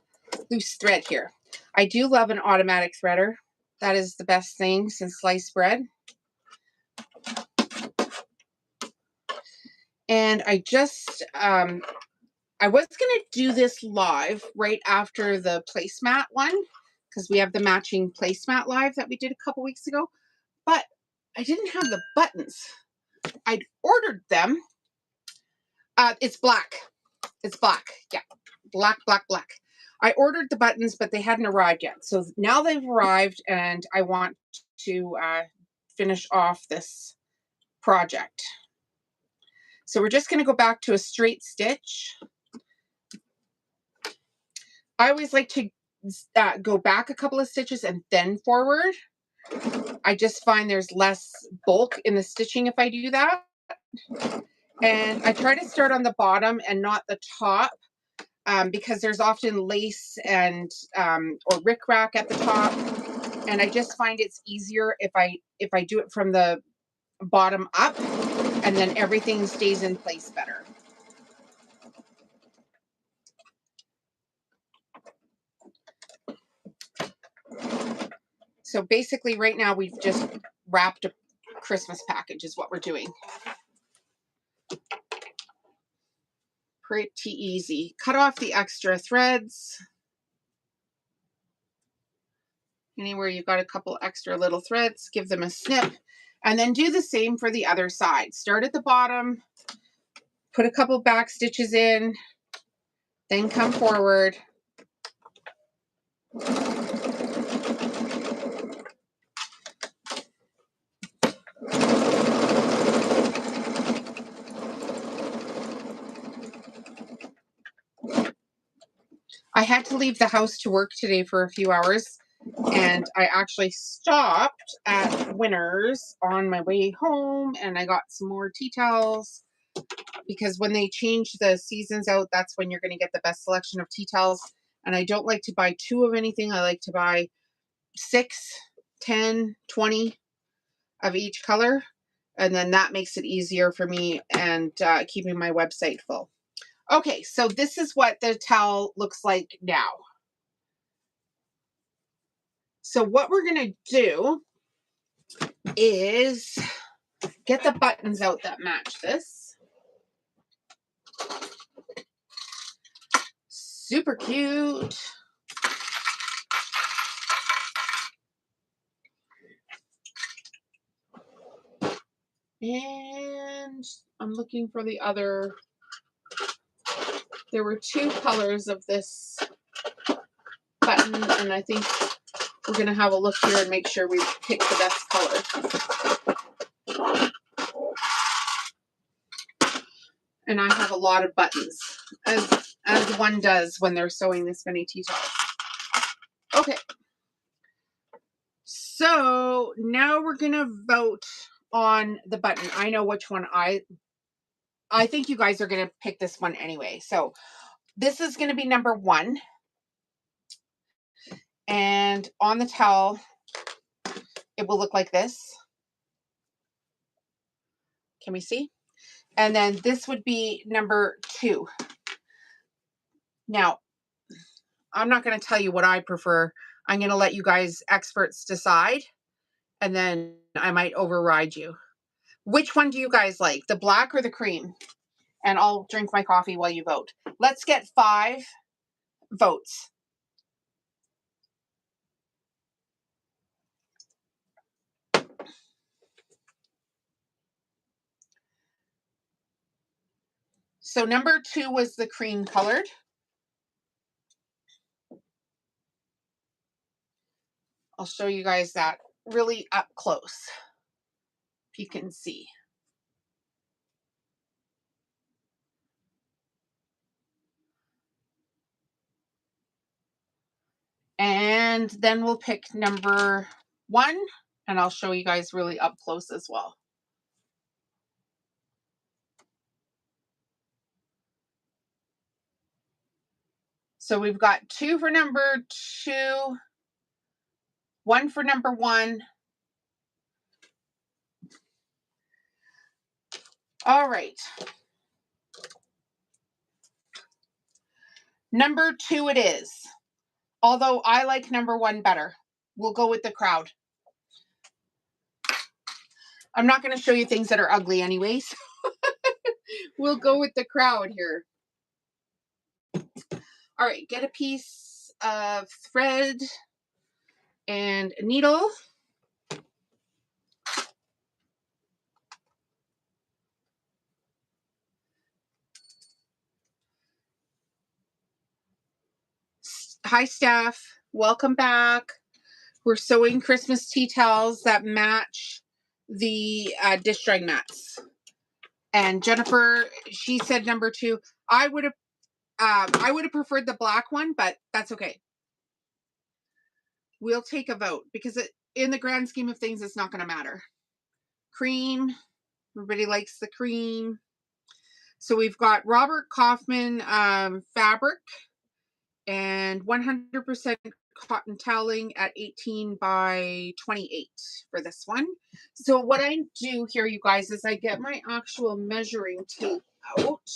loose thread here. I do love an automatic threader. That is the best thing since sliced bread. And I just, I was going to do this live right after the placemat one, because we have the matching placemat live that we did a couple weeks ago, but I didn't have the buttons. I'd ordered them. It's black. It's black. Yeah. Black, black, black. I ordered the buttons, but they hadn't arrived yet. So now they've arrived, and I want to finish off this project. So we're just going to go back to a straight stitch. I always like to go back a couple of stitches and then forward. I just find there's less bulk in the stitching if I do that. And I try to start on the bottom and not the top, because there's often lace and or rickrack at the top. And I just find it's easier if I do it from the bottom up, and then everything stays in place better. So basically right now we've just wrapped a Christmas package is what we're doing. Pretty easy. Cut off the extra threads. Anywhere you've got a couple extra little threads, give them a snip. And then do the same for the other side. Start at the bottom, put a couple back stitches in, then come forward. I had to leave the house to work today for a few hours, and I actually stopped at Winners on my way home, and I got some more tea towels, because when they change the seasons out, that's when you're going to get the best selection of tea towels. And I don't like to buy 2 of anything. I like to buy 6, 10, 20 of each color, and then that makes it easier for me and keeping my website full. Okay, so this is what the towel looks like now. So what we're going to do is get the buttons out that match this. Super cute. And I'm looking for the other. There were 2 colors of this button, and I think we're going to have a look here and make sure we pick the best color. And I have a lot of buttons, as one does when they're sewing this many tea towels. Okay. So now we're going to vote on the button. I know which one I think you guys are going to pick this one anyway. So this is going to be number 1. And on the towel, it will look like this. Can we see? And then this would be number 2. Now, I'm not going to tell you what I prefer. I'm going to let you guys experts decide, and then I might override you. Which one do you guys like, the black or the cream? And I'll drink my coffee while you vote. Let's get 5 votes. So number 2 was the cream colored. I'll show you guys that really up close, if you can see. And then we'll pick number 1, and I'll show you guys really up close as well. So we've got 2 for number 2, 1 for number 1. All right. Number 2 it is. Although I like number 1 better. We'll go with the crowd. I'm not going to show you things that are ugly anyways. We'll go with the crowd here. All right, get a piece of thread and a needle. Hi, staff. Welcome back. We're sewing Christmas tea towels that match the dish drying mats. And Jennifer, she said number 2. I would have preferred the black one, but that's okay. We'll take a vote because in the grand scheme of things, it's not going to matter. Cream. Everybody likes the cream. So we've got Robert Kaufman fabric and 100% cotton toweling at 18 by 28 for this one. So what I do here, you guys, is I get my actual measuring tape out.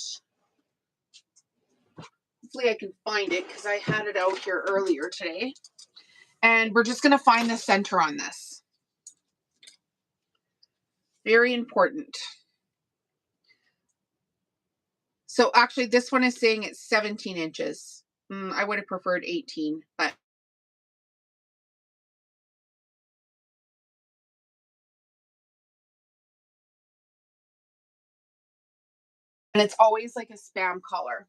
Hopefully I can find it because I had it out here earlier today. And we're just going to find the center on this. Very important. So actually this one is saying it's 17 inches. I would have preferred 18, but and it's always like a spam color.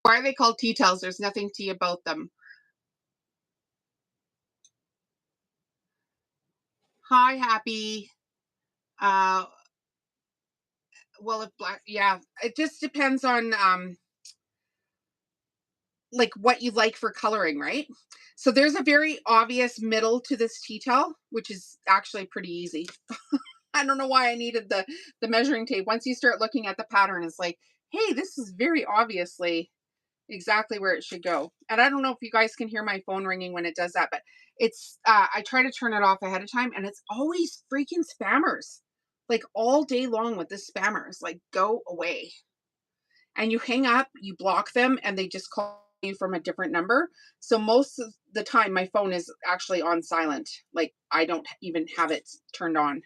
Why are they called tea towels? There's nothing tea about them. Hi, Happy. Well, if black, yeah, it just depends on like what you like for coloring, right? So there's a very obvious middle to this tea towel, which is actually pretty easy. I don't know why I needed the measuring tape. Once you start looking at the pattern, it's like, hey, this is very obviously exactly where it should go. And I don't know if you guys can hear my phone ringing when it does that, but it's I try to turn it off ahead of time, and it's always freaking spammers. Like all day long with the spammers. Like, go away. And you hang up, you block them, and they just call you from a different number. So most of the time my phone is actually on silent. Like I don't even have it turned on.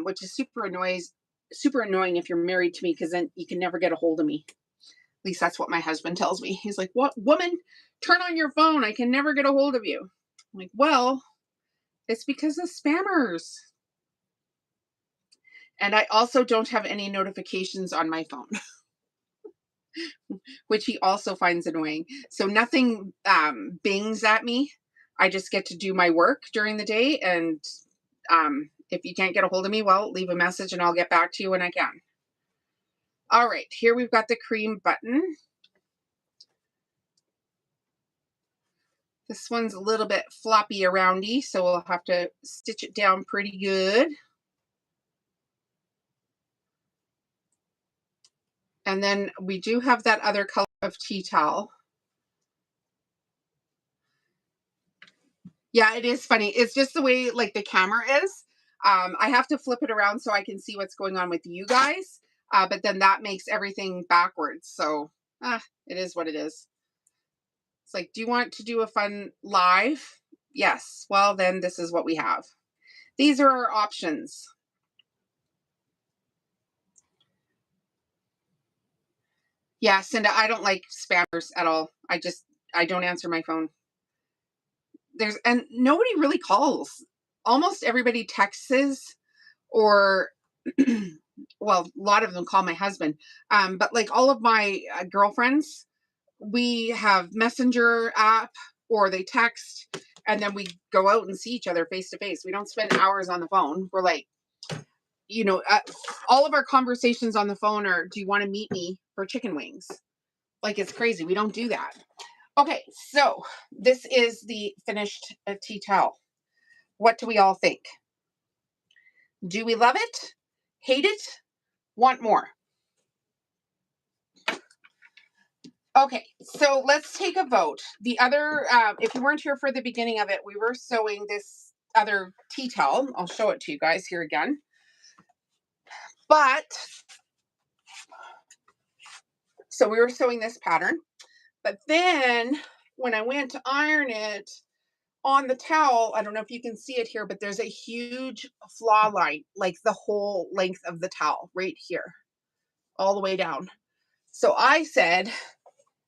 Which is super annoying if you're married to me, because then you can never get a hold of me. At least that's what my husband tells me. He's like, "What, woman? Turn on your phone. I can never get a hold of you." I'm like, well, it's because of spammers. And I also don't have any notifications on my phone, which he also finds annoying. So nothing bings at me. I just get to do my work during the day. And if you can't get a hold of me, well, leave a message and I'll get back to you when I can. All right, here we've got the cream button. This one's a little bit floppy aroundy, so we'll have to stitch it down pretty good. And then we do have that other color of tea towel. Yeah, it is funny. It's just the way like the camera is. I have to flip it around so I can see what's going on with you guys. But then that makes everything backwards. So it is what it is. It's like, do you want to do a fun live? Yes. Well, then this is what we have. These are our options. Yeah, Cinda, I don't like spammers at all. I don't answer my phone. And nobody really calls. Almost everybody texts or well, a lot of them call my husband. But like all of my girlfriends, we have Messenger app or they text, and then we go out and see each other face to face. We don't spend hours on the phone. We're like, all of our conversations on the phone are, do you want to meet me for chicken wings? Like, it's crazy. We don't do that. Okay, so this is the finished tea towel. What do we all think? Do we love it? Hate it? Want more? Okay, so let's take a vote. The other, if you weren't here for the beginning of it, we were sewing this other tea towel. I'll show it to you guys here again. But So we were sewing this pattern, but then when I went to iron it on the towel, I don't know if you can see it here, but there's a huge flaw line, like the whole length of the towel right here, all the way down. So I said,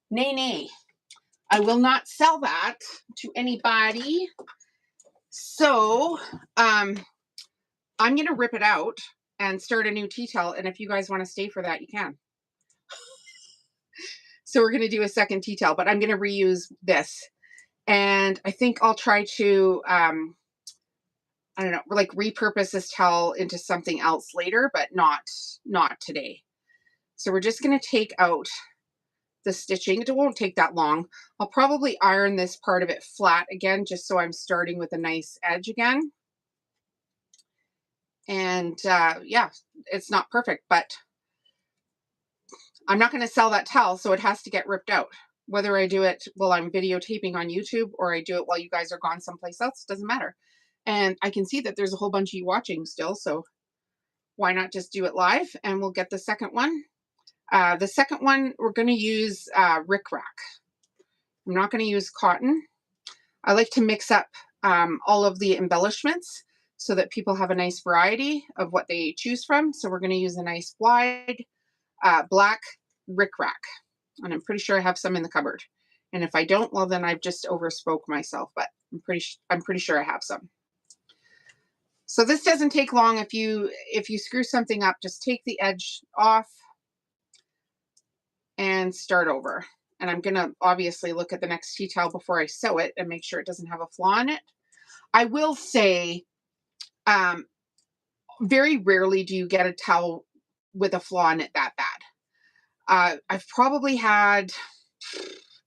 nay, nay, I will not sell that to anybody. So I'm going to rip it out and start a new tea towel. And if you guys want to stay for that, you can. So we're going to do a second tea towel, but I'm going to reuse this. And I think I'll try to, I don't know, like repurpose this towel into something else later, but not today. So we're just going to take out the stitching. It won't take that long. I'll probably iron this part of it flat again, just so I'm starting with a nice edge again. And yeah, it's not perfect, but I'm not going to sell that towel, so it has to get ripped out. Whether I do it while I'm videotaping on YouTube or I do it while you guys are gone someplace else, doesn't matter. And I can see that there's a whole bunch of you watching still, so why not just do it live and we'll get the second one. The second one, we're going to use rickrack. I'm not going to use cotton. I like to mix up all of the embellishments so that people have a nice variety of what they choose from. So we're going to use a nice wide black rickrack. And I'm pretty sure I have some in the cupboard. And if I don't, well, then I've just overspoke myself, but I'm pretty sure I have some. So this doesn't take long. If you screw something up, just take the edge off and start over. And I'm going to obviously look at the next tea towel before I sew it and make sure it doesn't have a flaw in it. I will say, very rarely do you get a towel with a flaw in it that bad. I've probably had,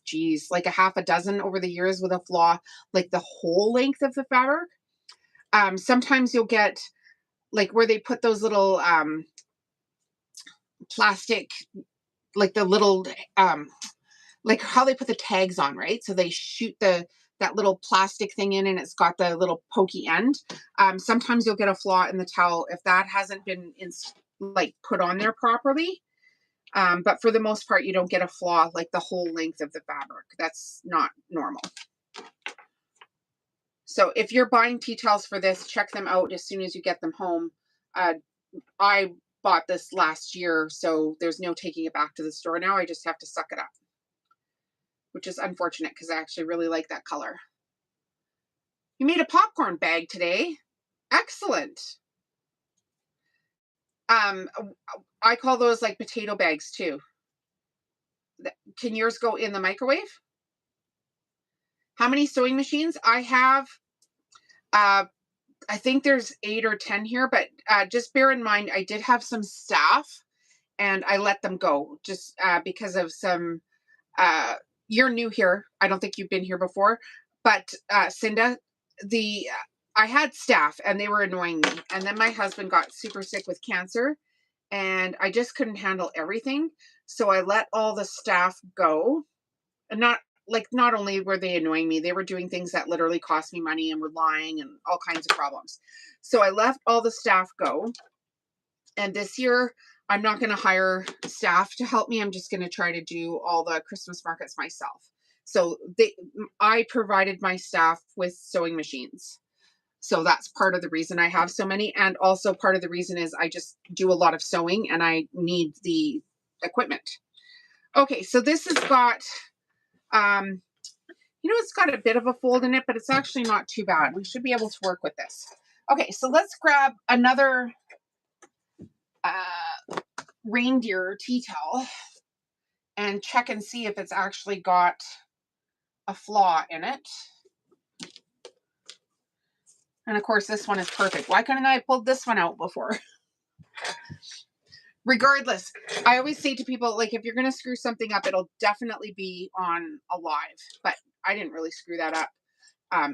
geez, like a half a dozen over the years with a flaw, like the whole length of the fabric. Sometimes you'll get like where they put those little plastic, like the little, like how they put the tags on, right? So they shoot that little plastic thing in and it's got the little pokey end. Sometimes you'll get a flaw in the towel if that hasn't been like put on there properly. But for the most part, you don't get a flaw like the whole length of the fabric. That's not normal. So if you're buying tea towels for this, check them out as soon as you get them home. I bought this last year, so there's no taking it back to the store now. I just have to suck it up, which is unfortunate because I actually really like that color. You made a popcorn bag today. Excellent. I call those like potato bags too. Can yours go in the microwave? How many sewing machines? I have, I think there's 8 or 10 here, but just bear in mind, I did have some staff and I let them go just because of some, you're new here. I don't think you've been here before, but Cinda, I had staff and they were annoying me. And then my husband got super sick with cancer and I just couldn't handle everything. So I let all the staff go. And not only were they annoying me, they were doing things that literally cost me money and were lying and all kinds of problems. So I left all the staff go. And this year, I'm not going to hire staff to help me. I'm just going to try to do all the Christmas markets myself. So I provided my staff with sewing machines. So that's part of the reason I have so many. And also part of the reason is I just do a lot of sewing and I need the equipment. Okay, so this has got, it's got a bit of a fold in it, but it's actually not too bad. We should be able to work with this. Okay, so let's grab another reindeer tea towel and check and see if it's actually got a flaw in it. And of course, this one is perfect. Why couldn't I have pulled this one out before? Regardless, I always say to people, like, if you're going to screw something up, it'll definitely be on a live. But I didn't really screw that up.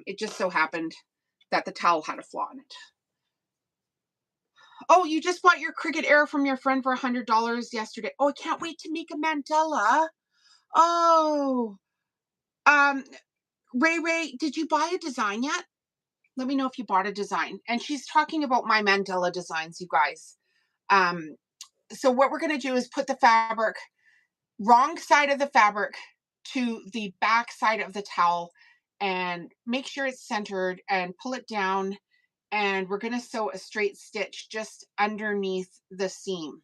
It just so happened that the towel had a flaw in it. Oh, you just bought your Cricut Air from your friend for $100 yesterday. Oh, I can't wait to make a mandala. Oh, Ray, did you buy a design yet? Let me know if you bought a design. And she's talking about my mandala designs, you guys. So what we're going to do is put the fabric wrong side of the fabric to the back side of the towel and make sure it's centered and pull it down. And we're going to sew a straight stitch just underneath the seam.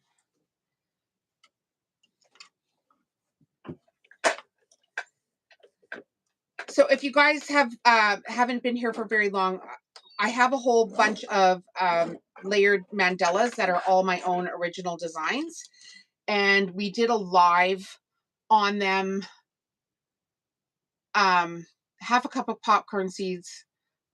So if you guys haven't been here for very long, I have a whole bunch of layered mandalas that are all my own original designs. And we did a live on them. Half a cup of popcorn seeds.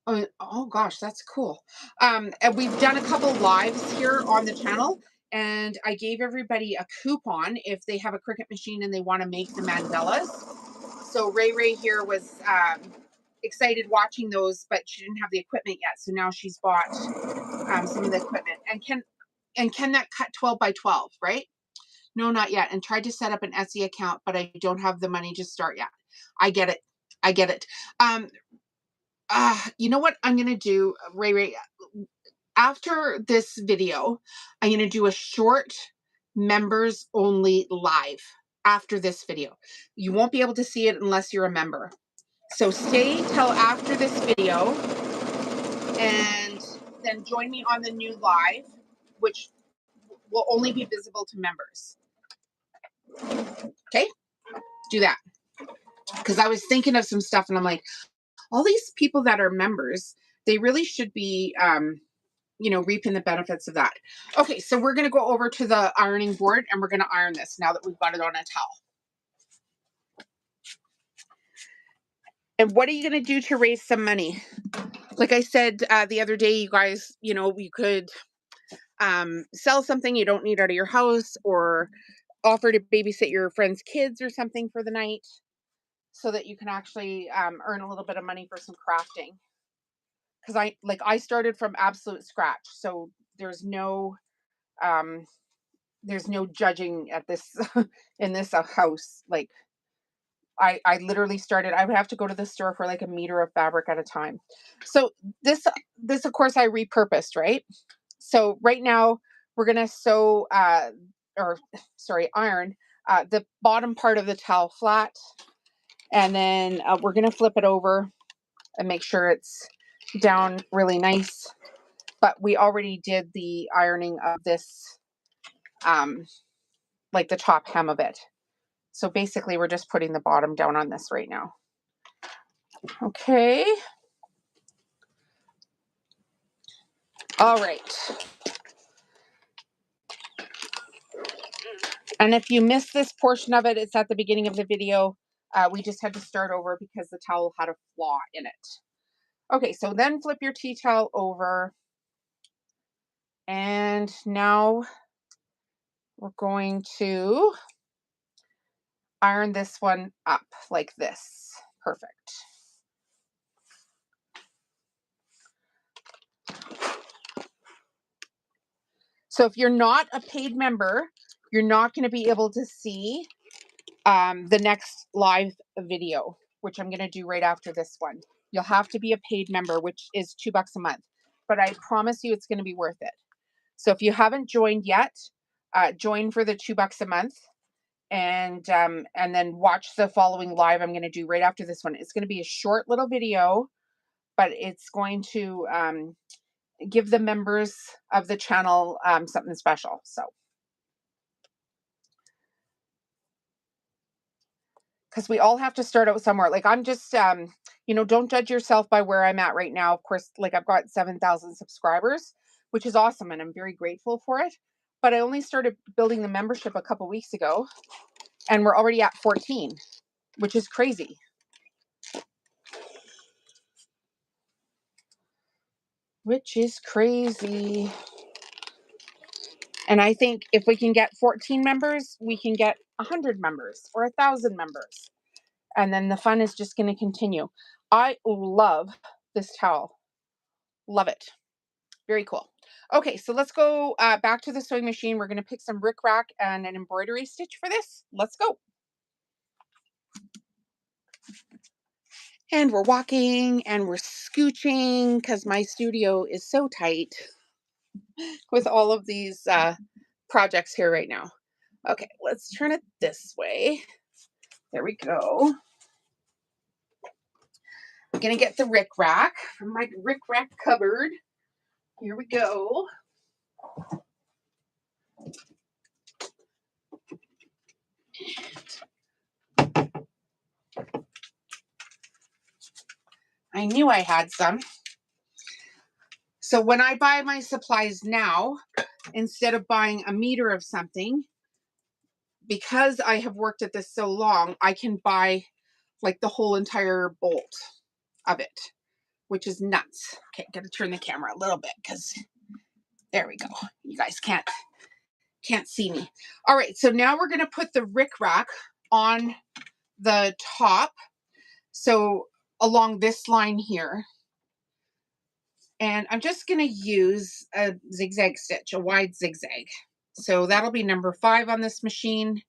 Oh gosh, that's cool. And we've done a couple lives here on the channel, and I gave everybody a coupon if they have a Cricut machine and they want to make the mandalas. So Ray here was excited watching those, but she didn't have the equipment yet. So now she's bought some of the equipment. And can that cut 12 by 12, right? No, not yet. And tried to set up an Etsy account, but I don't have the money to start yet. I get it. I get it. You know what I'm going to do, Ray? After this video, I'm going to do a short members only live after this video. You won't be able to see it unless you're a member. So stay till after this video and then join me on the new live, which will only be visible to members. Okay? Do that. Because I was thinking of some stuff and I'm like, all these people that are members, they really should be, reaping the benefits of that. Okay, so we're going to go over to the ironing board and we're going to iron this now that we've got it on a towel. And what are you going to do to raise some money? Like I said the other day, you guys, you could sell something you don't need out of your house, or offer to babysit your friend's kids or something for the night so that you can actually earn a little bit of money for some crafting. Because I started from absolute scratch, so there's no judging at this in this house. Like I literally started, I would have to go to the store for like a meter of fabric at a time. So this of course I repurposed, right? So right now we're gonna sew iron the bottom part of the towel flat, and then we're gonna flip it over and make sure it's down really nice. But we already did the ironing of this, like the top hem of it. So basically we're just putting the bottom down on this right now. Okay. All right. And if you missed this portion of it, it's at the beginning of the video. We just had to start over because the towel had a flaw in it. Okay, so then flip your tea towel over. And now we're going to iron this one up like this. Perfect. So if you're not a paid member, you're not going to be able to see the next live video, which I'm going to do right after this one. You'll have to be a paid member, which is $2 a month. But I promise you it's going to be worth it. So if you haven't joined yet, join for the $2 a month, and then watch the following live I'm going to do right after this one. It's going to be a short little video, but it's going to give the members of the channel something special. So, because we all have to start out somewhere. Like I'm just, don't judge yourself by where I'm at right now. Of course, like I've got 7,000 subscribers, which is awesome, and I'm very grateful for it. But I only started building the membership a couple weeks ago, and we're already at 14, which is crazy. Which is crazy. And I think if we can get 14 members, we can get 100 members or 1,000 members. And then the fun is just going to continue. I love this towel. Love it. Very cool. Okay, so let's go back to the sewing machine. We're going to pick some rickrack and an embroidery stitch for this. Let's go. And we're walking and we're scooching because my studio is so tight with all of these projects here right now. Okay, let's turn it this way. There we go. I'm gonna get the rickrack from my rickrack cupboard. Here we go. I knew I had some. So when I buy my supplies now, instead of buying a meter of something, because I have worked at this so long, I can buy like the whole entire bolt of it, which is nuts. Okay, gotta turn the camera a little bit because there we go. You guys can't see me. All right, so now we're gonna put the rickrack on the top. So along this line here. And I'm just gonna use a zigzag stitch, a wide zigzag. So that'll be number 5 on this machine.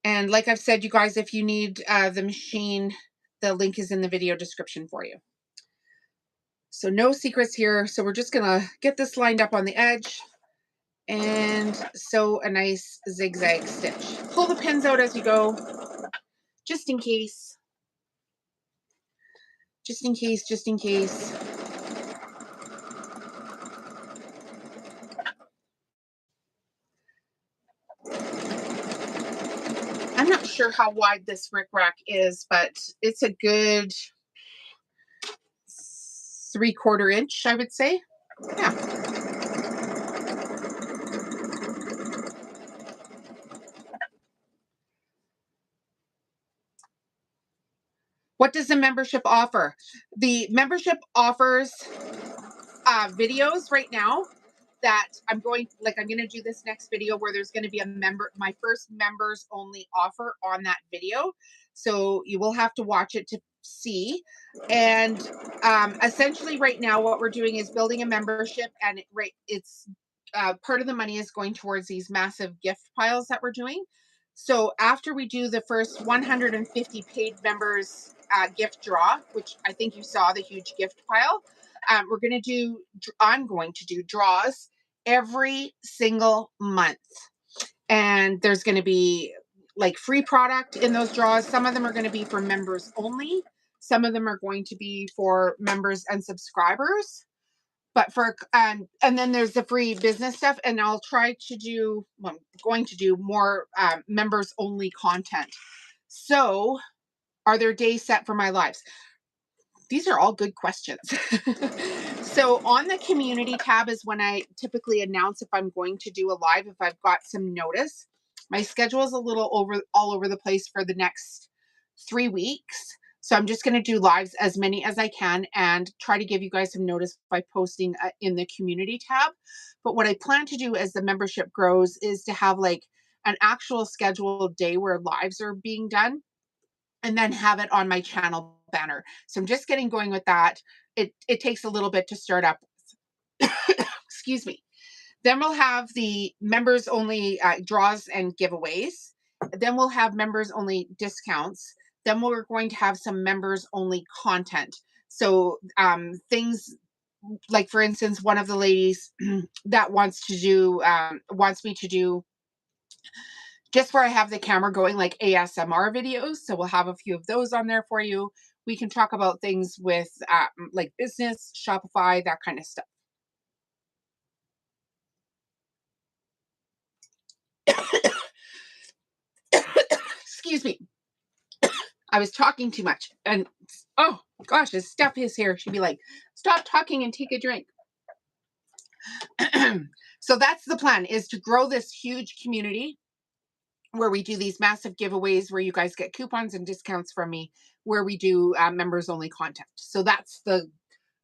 And like I've said, you guys, if you need the machine, the link is in the video description for you. So no secrets here. So we're just gonna get this lined up on the edge and sew a nice zigzag stitch. Pull the pins out as you go, just in case. Just in case, just in case. I'm not sure how wide this rickrack is, but it's a good 3/4 inch, I would say. Yeah. What does the membership offer? The membership offers videos right now that I'm going to do this next video where there's going to be my first members only offer on that video. So you will have to watch it to see. And essentially right now what we're doing is building a membership, and it's part of the money is going towards these massive gift piles that we're doing. So after we do the first 150 paid members gift draw, which I think you saw the huge gift pile, I'm going to do draws every single month. And there's going to be like free product in those draws. Some of them are going to be for members only. Some of them are going to be for members and subscribers. But and then there's the free business stuff. And I'll try to do, I'm going to do more members only content. So are there days set for my lives? These are all good questions. So on the community tab is when I typically announce if I'm going to do a live, if I've got some notice. My schedule is a little all over the place for the next 3 weeks. So I'm just going to do lives as many as I can and try to give you guys some notice by posting in the community tab. But what I plan to do as the membership grows is to have like an actual scheduled day where lives are being done, and then have it on my channel banner. So I'm just getting going with that. It takes a little bit to start up. Excuse me. Then we'll have the members only draws and giveaways. Then we'll have members only discounts. Then we're going to have some members only content. So things like, for instance, one of the ladies that wants me to do just where I have the camera going, like ASMR videos. So we'll have a few of those on there for you. We can talk about things with like business, Shopify, that kind of stuff. Excuse me. I was talking too much. And oh gosh, as Steph is here, she'd be like, stop talking and take a drink. So that's the plan, is to grow this huge community where we do these massive giveaways where you guys get coupons and discounts from me, where we do members only content. So that's the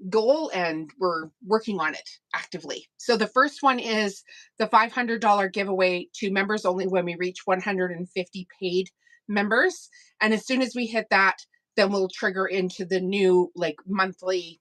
goal, and we're working on it actively. So the first one is the $500 giveaway to members only when we reach 150 paid members. And as soon as we hit that, then we'll trigger into the new like monthly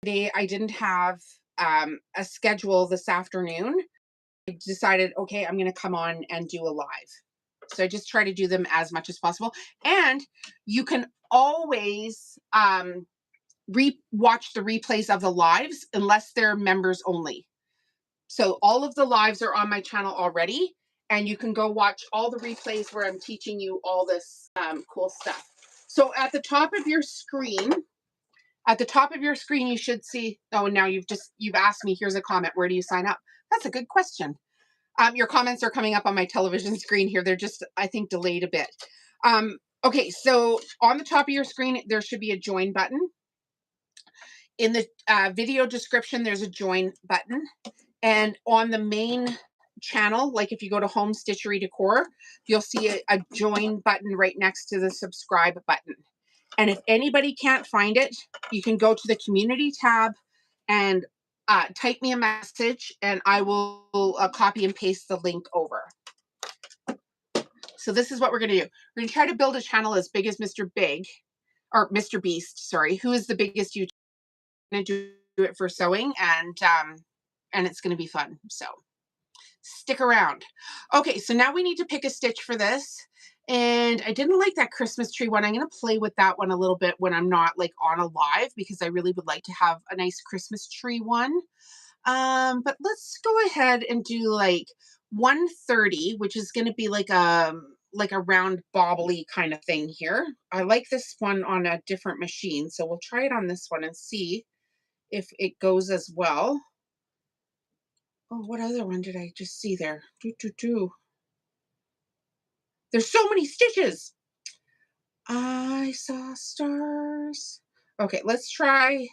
Today I didn't have a schedule this afternoon. I decided, okay, I'm going to come on and do a live. So I just try to do them as much as possible. And you can always watch the replays of the lives unless they're members only. So all of the lives are on my channel already, and you can go watch all the replays where I'm teaching you all this cool stuff. So at the top of your screen, you should see, oh, now you've asked me, here's a comment, where do you sign up? That's a good question. Your comments are coming up on my television screen here. They're just, I think, delayed a bit. Okay, so on the top of your screen, there should be a join button. In the video description, there's a join button. And on the main channel, like if you go to Home Stitchery Decor, you'll see a join button right next to the subscribe button. And if anybody can't find it, you can go to the community tab and type me a message, and I will copy and paste the link over. So this is what we're going to do. We're going to try to build a channel as big as Mr. Big, or Mr. Beast, sorry, who is the biggest YouTuber. I'm going to do it for sewing, and it's going to be fun. So stick around. Okay, so now we need to pick a stitch for this. And I didn't like that Christmas tree one. I'm going to play with that one a little bit when I'm not like on a live, because I really would like to have a nice Christmas tree one. But let's go ahead and do like 130, which is going to be like a round bobbly kind of thing here. I like this one on a different machine, so we'll try it on this one and see if it goes as well. Oh, what other one did I just see there? There's so many stitches. I saw stars. Okay, let's try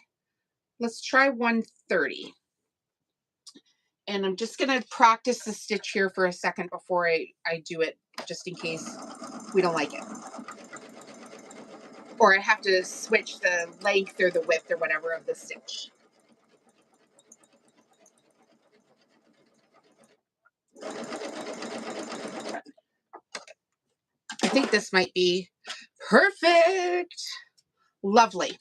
130. And I'm just going to practice the stitch here for a second before I do it, just in case we don't like it. Or I have to switch the length or the width or whatever of the stitch. I think this might be perfect. Lovely.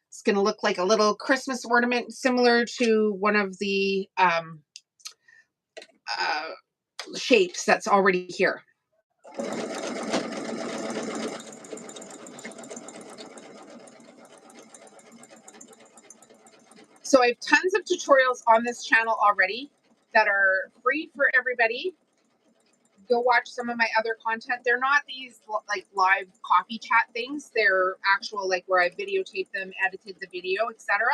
It's going to look like a little Christmas ornament, similar to one of the shapes that's already here. So I have tons of tutorials on this channel already that are free for everybody. Go watch some of my other content. They're not these like live coffee chat things. They're actual, like, where I videotape them, edited the video, etc.,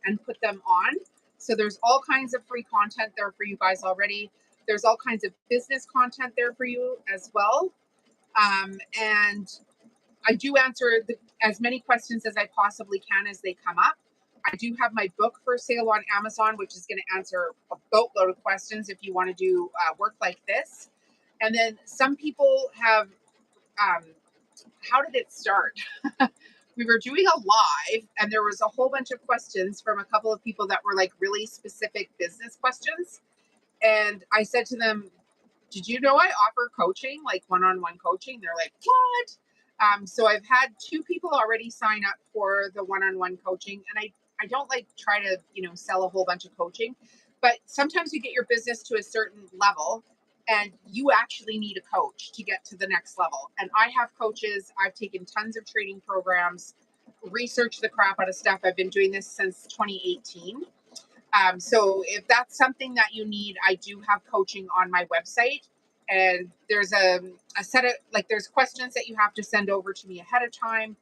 and put them on. So there's all kinds of free content there for you guys already. There's all kinds of business content there for you as well. And I do answer as many questions as I possibly can as they come up. I do have my book for sale on Amazon, which is going to answer a boatload of questions if you want to do work like this. And then some people have, how did it start? We were doing a live, and there was a whole bunch of questions from a couple of people that were like really specific business questions. And I said to them, did you know I offer coaching, like one-on-one coaching? They're like, what? So I've had 2 people already sign up for the one-on-one coaching. And I don't like try to, sell a whole bunch of coaching, but sometimes you get your business to a certain level and you actually need a coach to get to the next level. And I have coaches. I've taken tons of training programs, researched the crap out of stuff. I've been doing this since 2018. So if that's something that you need, I do have coaching on my website. And there's a set of, like, there's questions that you have to send over to me ahead of time.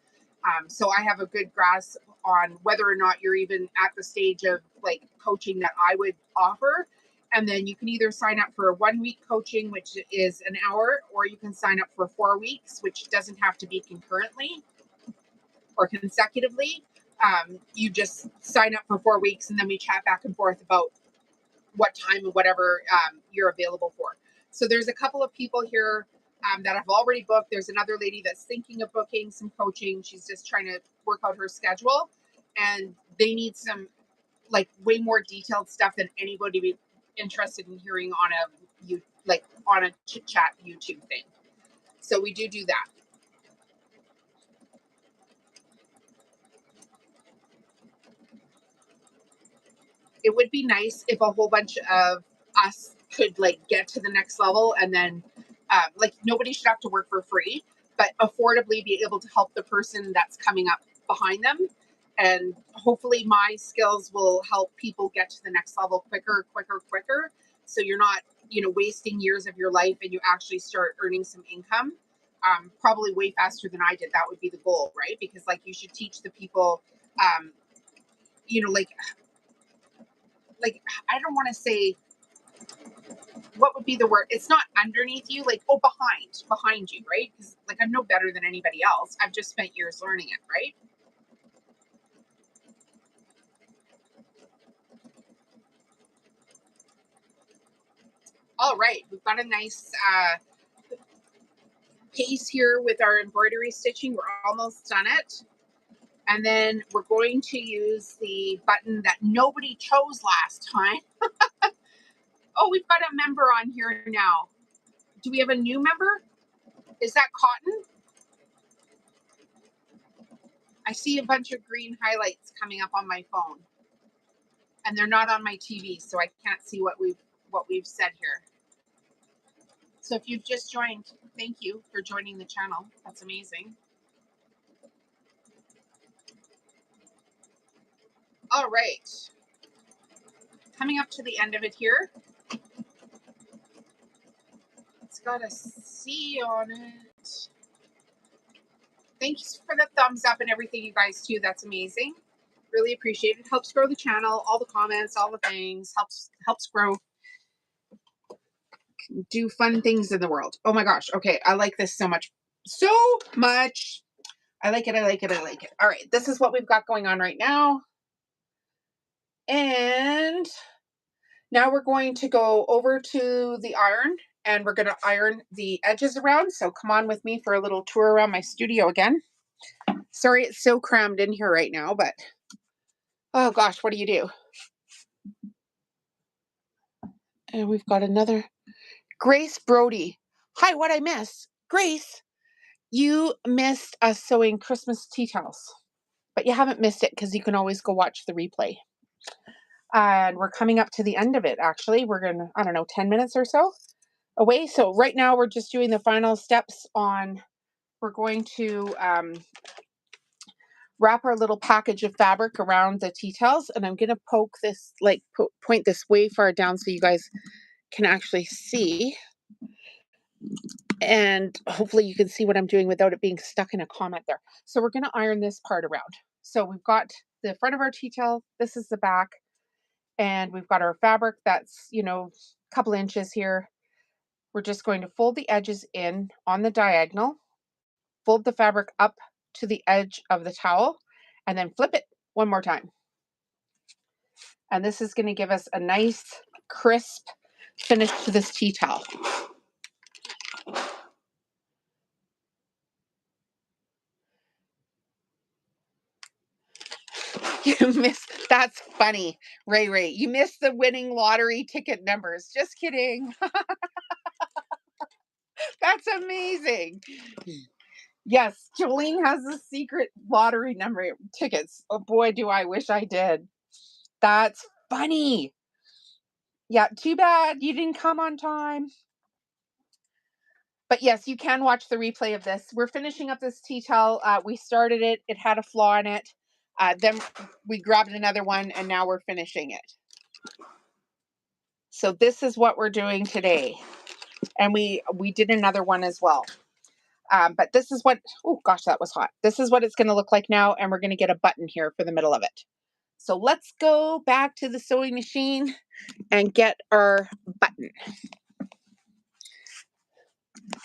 So I have a good grasp on whether or not you're even at the stage of like coaching that I would offer. And then you can either sign up for a 1-week coaching, which is an hour, or you can sign up for 4 weeks, which doesn't have to be concurrently or consecutively. You just sign up for 4 weeks, and then we chat back and forth about what time and whatever you're available for. So there's a couple of people here that have already booked. There's another lady that's thinking of booking some coaching. She's just trying to work out her schedule, and they need some like way more detailed stuff than anybody be interested in hearing on a chit chat YouTube thing. So we do that. it would be nice if a whole bunch of us could like get to the next level, and then like nobody should have to work for free, but affordably be able to help the person that's coming up behind them. And hopefully my skills will help people get to the next level quicker. So you're not, wasting years of your life, and you actually start earning some income. Probably way faster than I did. That would be the goal, right? Because like you should teach the people, like I don't want to say, what would be the word? It's not underneath you, like, oh, behind you, right? Because like I'm no better than anybody else. I've just spent years learning it, right? All right, we've got a nice pace here with our embroidery stitching. We're almost done it. And then we're going to use the button that nobody chose last time. Oh, we've got a member on here now. Do we have a new member? Is that Cotton? I see a bunch of green highlights coming up on my phone, and they're not on my TV, so I can't see what we've said here. So if you've just joined, thank you for joining the channel. That's amazing. All right. Coming up to the end of it here. It's got a C on it. Thanks for the thumbs up and everything, you guys, too. That's amazing. Really appreciate it. Helps grow the channel, all the comments, all the things. Helps grow. Do fun things in the world. Oh my gosh. Okay, I like this so much. So much. I like it. All right, this is what we've got going on right now. And now we're going to go over to the iron, and we're going to iron the edges around. So come on with me for a little tour around my studio again. Sorry, it's so crammed in here right now, but oh gosh, what do you do? And we've got another Grace Brody. Hi, what I miss? Grace, you missed us sewing Christmas tea towels, but you haven't missed it because you can always go watch the replay. And we're coming up to the end of it, actually. We're going to, I don't know, 10 minutes or so away. So right now we're just doing the final steps on, we're going to wrap our little package of fabric around the tea towels. And I'm going to poke this, like point this way far down so you guys can actually see. And hopefully you can see what I'm doing without it being stuck in a comment there. So we're going to iron this part around. So we've got the front of our tea towel. This is the back. And we've got our fabric that's, a couple inches here. We're just going to fold the edges in on the diagonal, fold the fabric up to the edge of the towel, and then flip it one more time. And this is going to give us a nice, crisp finish to this tea towel. You missed, that's funny, Ray. You missed the winning lottery ticket numbers. Just kidding. That's amazing. Yes, Jolene has the secret lottery number tickets. Oh boy, do I wish I did. That's funny. Yeah, too bad you didn't come on time. But yes, you can watch the replay of this. We're finishing up this tea towel. We started it. It had a flaw in it. Then we grabbed another one, and now we're finishing it. So this is what we're doing today. And we did another one as well. But this is what, oh gosh, that was hot. This is what it's going to look like now. And we're going to get a button here for the middle of it. So let's go back to the sewing machine and get our button.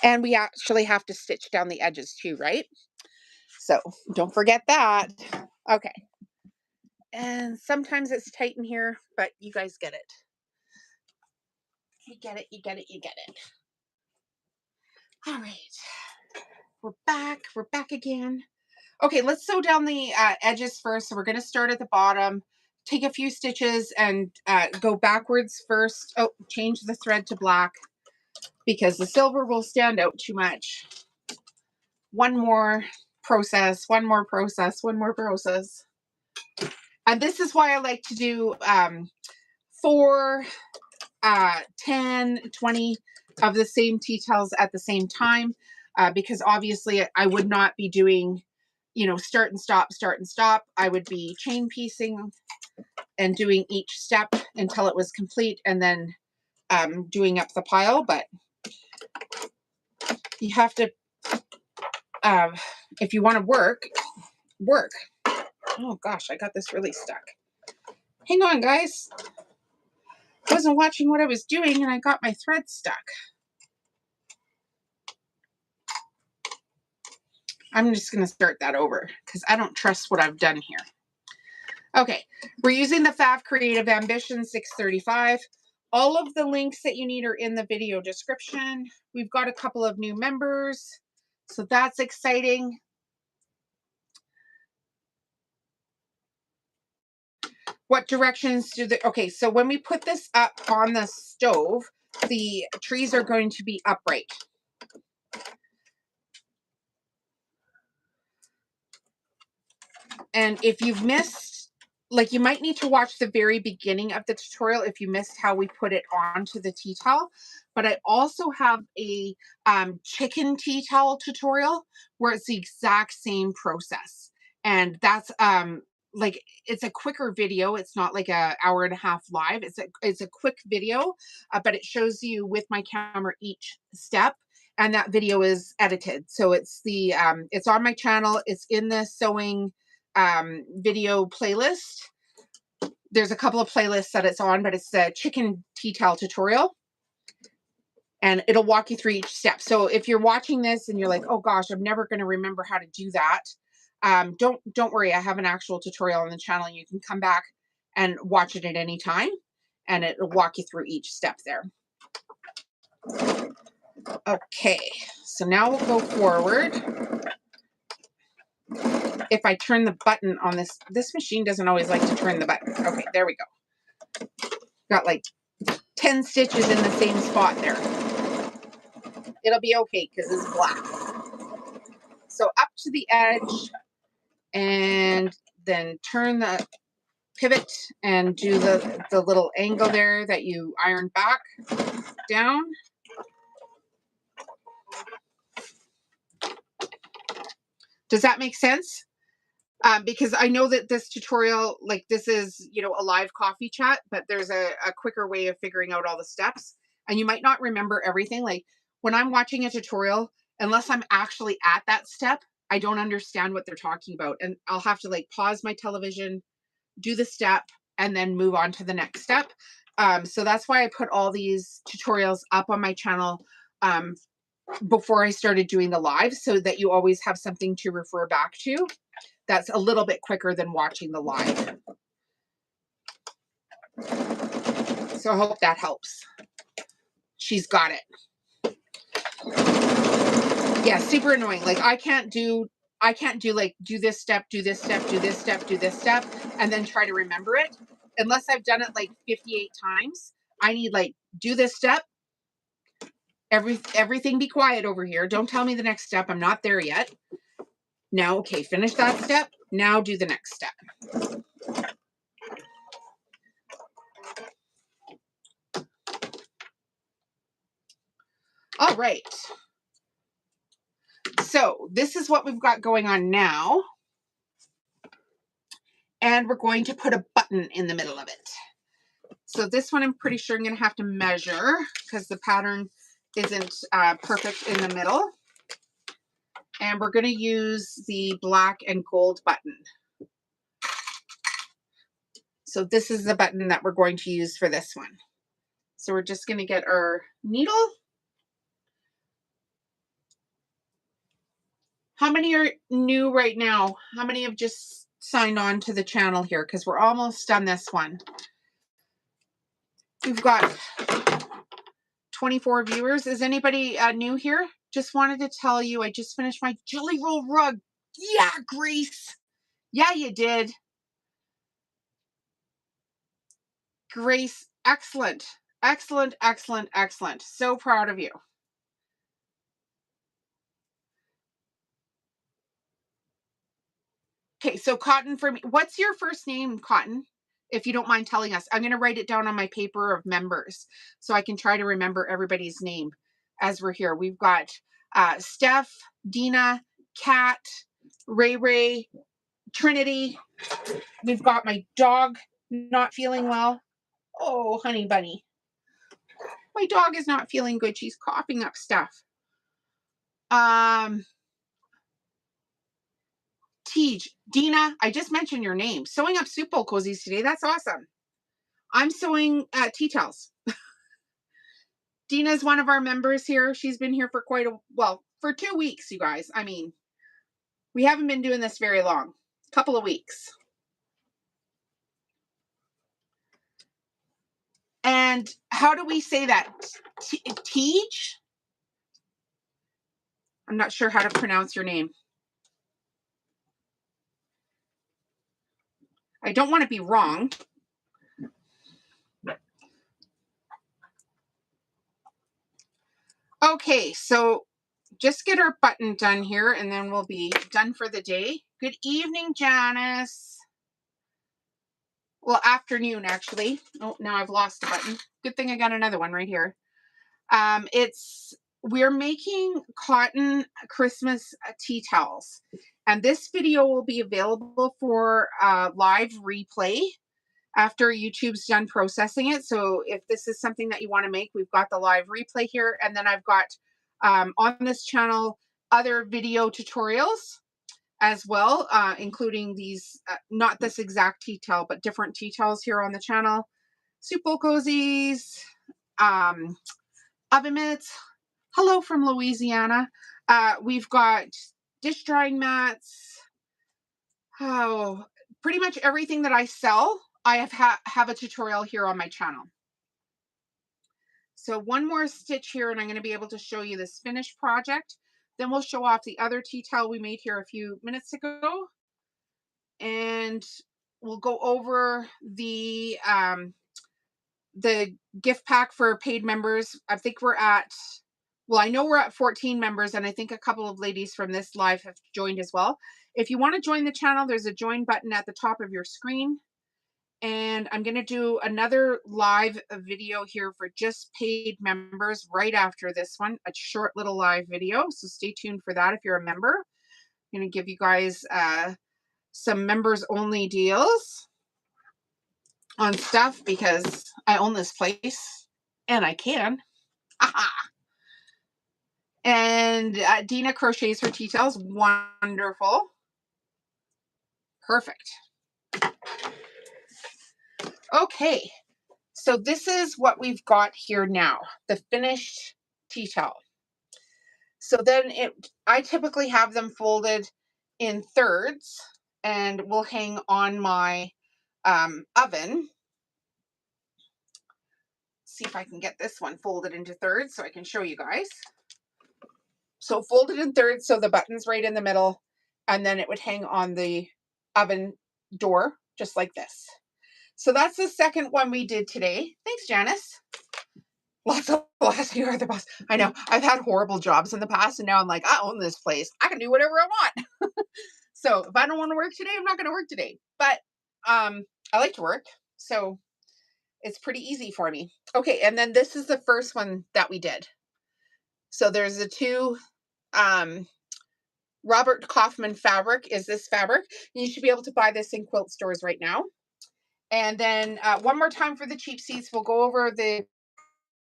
And we actually have to stitch down the edges too, right? So don't forget that. Okay. And sometimes it's tight in here, but you guys get it. You get it. All right. We're back again. Okay, let's sew down the edges first. So we're going to start at the bottom, take a few stitches and go backwards first. Oh, change the thread to black because the silver will stand out too much. One more process. And this is why I like to do 4, 10, 20 of the same tea towels at the same time, because obviously I would not be doing, start and stop, start and stop. I would be chain piecing and doing each step until it was complete, and then doing up the pile. But you have to, if you want to work. Oh gosh, I got this really stuck. Hang on, guys. I wasn't watching what I was doing and I got my thread stuck. I'm just going to start that over because I don't trust what I've done here. Okay, we're using the Fab Creative Ambition 635. All of the links that you need are in the video description. We've got a couple of new members, so that's exciting. What directions do the, okay, so when we put this up on the stove, the trees are going to be upright. And if you've missed, like, you might need to watch the very beginning of the tutorial if you missed how we put it onto the tea towel. But I also have a chicken tea towel tutorial where it's the exact same process. And that's like, it's a quicker video. It's not like an hour and a half live. It's a quick video, but it shows you with my camera each step. And that video is edited. So it's the it's on my channel. It's in the sewing video playlist. There's a couple of playlists that it's on, but it's the chicken tea towel tutorial, and it'll walk you through each step. So if you're watching this and you're like, oh gosh, I'm never going to remember how to do that, don't worry. I have an actual tutorial on the channel, and you can come back and watch it at any time, and it'll walk you through each step there. Okay, so now we'll go forward. If I turn the button on this machine doesn't always like to turn the button. Okay, there we go. Got like 10 stitches in the same spot there. It'll be okay because it's black. So up to the edge, and then turn the pivot and do the little angle there that you iron back down. Does that make sense? Because I know that this tutorial, like, this is, a live coffee chat, but there's a quicker way of figuring out all the steps. And you might not remember everything. Like, when I'm watching a tutorial, unless I'm actually at that step, I don't understand what they're talking about. And I'll have to, like, pause my television, do the step, and then move on to the next step. So that's why I put all these tutorials up on my channel before I started doing the live, so that you always have something to refer back to. That's a little bit quicker than watching the live. So I hope that helps. She's got it. Yeah, super annoying. Like, I can't do like, do this step, do this step, do this step, do this step, and then try to remember it. Unless I've done it like 58 times. I need, like, do this step. Everything be quiet over here. Don't tell me the next step. I'm not there yet. Now, okay, finish that step. Now do the next step. All right. So this is what we've got going on now. And we're going to put a button in the middle of it. So this one, I'm pretty sure I'm going to have to measure because the pattern isn't perfect in the middle. And we're going to use the black and gold button. So this is the button that we're going to use for this one. So we're just going to get our needle. How many are new right now? How many have just signed on to the channel here? Because we're almost done this one. We've got 24 viewers. Is anybody new here? Just wanted to tell you, I just finished my jelly roll rug. Yeah, Grace. Yeah, you did. Grace, excellent. Excellent, excellent, excellent. So proud of you. Okay, so Cotton for me. What's your first name, Cotton? If you don't mind telling us. I'm going to write it down on my paper of members so I can try to remember everybody's name as we're here. We've got Steph, Dina, Kat, Ray Ray, Trinity. We've got my dog not feeling well. Oh, honey bunny. My dog is not feeling good. She's coughing up stuff. Tej, Dina, I just mentioned your name. Sewing up soup bowl cozies today. That's awesome. I'm sewing tea towels. Dina's one of our members here. She's been here for for 2 weeks, you guys. I mean, we haven't been doing this very long. A couple of weeks. And how do we say that? Tej? I'm not sure how to pronounce your name. I don't want to be wrong. Okay, so just get our button done here and then we'll be done for the day. Good evening, Janice. Well, afternoon, actually. Oh, now I've lost the button. Good thing I got another one right here. We're making cotton Christmas tea towels. And this video will be available for live replay after YouTube's done processing it. So if this is something that you want to make, we've got the live replay here. And then I've got on this channel other video tutorials as well, including these, not this exact tea towel, but different tea towels here on the channel. Soup bowl cozies, oven mitts. Hello from Louisiana. We've got dish drying mats. Oh, pretty much everything that I sell, I have a tutorial here on my channel. So one more stitch here and I'm going to be able to show you this finished project. Then we'll show off the other tea towel we made here a few minutes ago. And we'll go over the gift pack for paid members. I think I know we're at 14 members and I think a couple of ladies from this live have joined as well. If you want to join the channel, there's a join button at the top of your screen. And I'm going to do another live video here for just paid members right after this one, a short little live video. So stay tuned for that if you're a member. I'm going to give you guys some members only deals on stuff because I own this place and I can. And Dina crochets her tea towels. Wonderful. Perfect. Okay, so this is what we've got here now, the finished tea towel. So then I typically have them folded in thirds and will hang on my oven. See if I can get this one folded into thirds so I can show you guys. So folded in thirds, so the button's right in the middle, and then it would hang on the oven door, just like this. So that's the second one we did today. Thanks, Janice. Lots of laughs. You are the boss. I know. I've had horrible jobs in the past, and now I'm like, I own this place. I can do whatever I want. So if I don't want to work today, I'm not going to work today. But I like to work, so it's pretty easy for me. Okay, and then this is the first one that we did. So there's the two Robert Kaufman fabric is this fabric. You should be able to buy this in quilt stores right now. And then one more time for the cheap seats, we'll go over the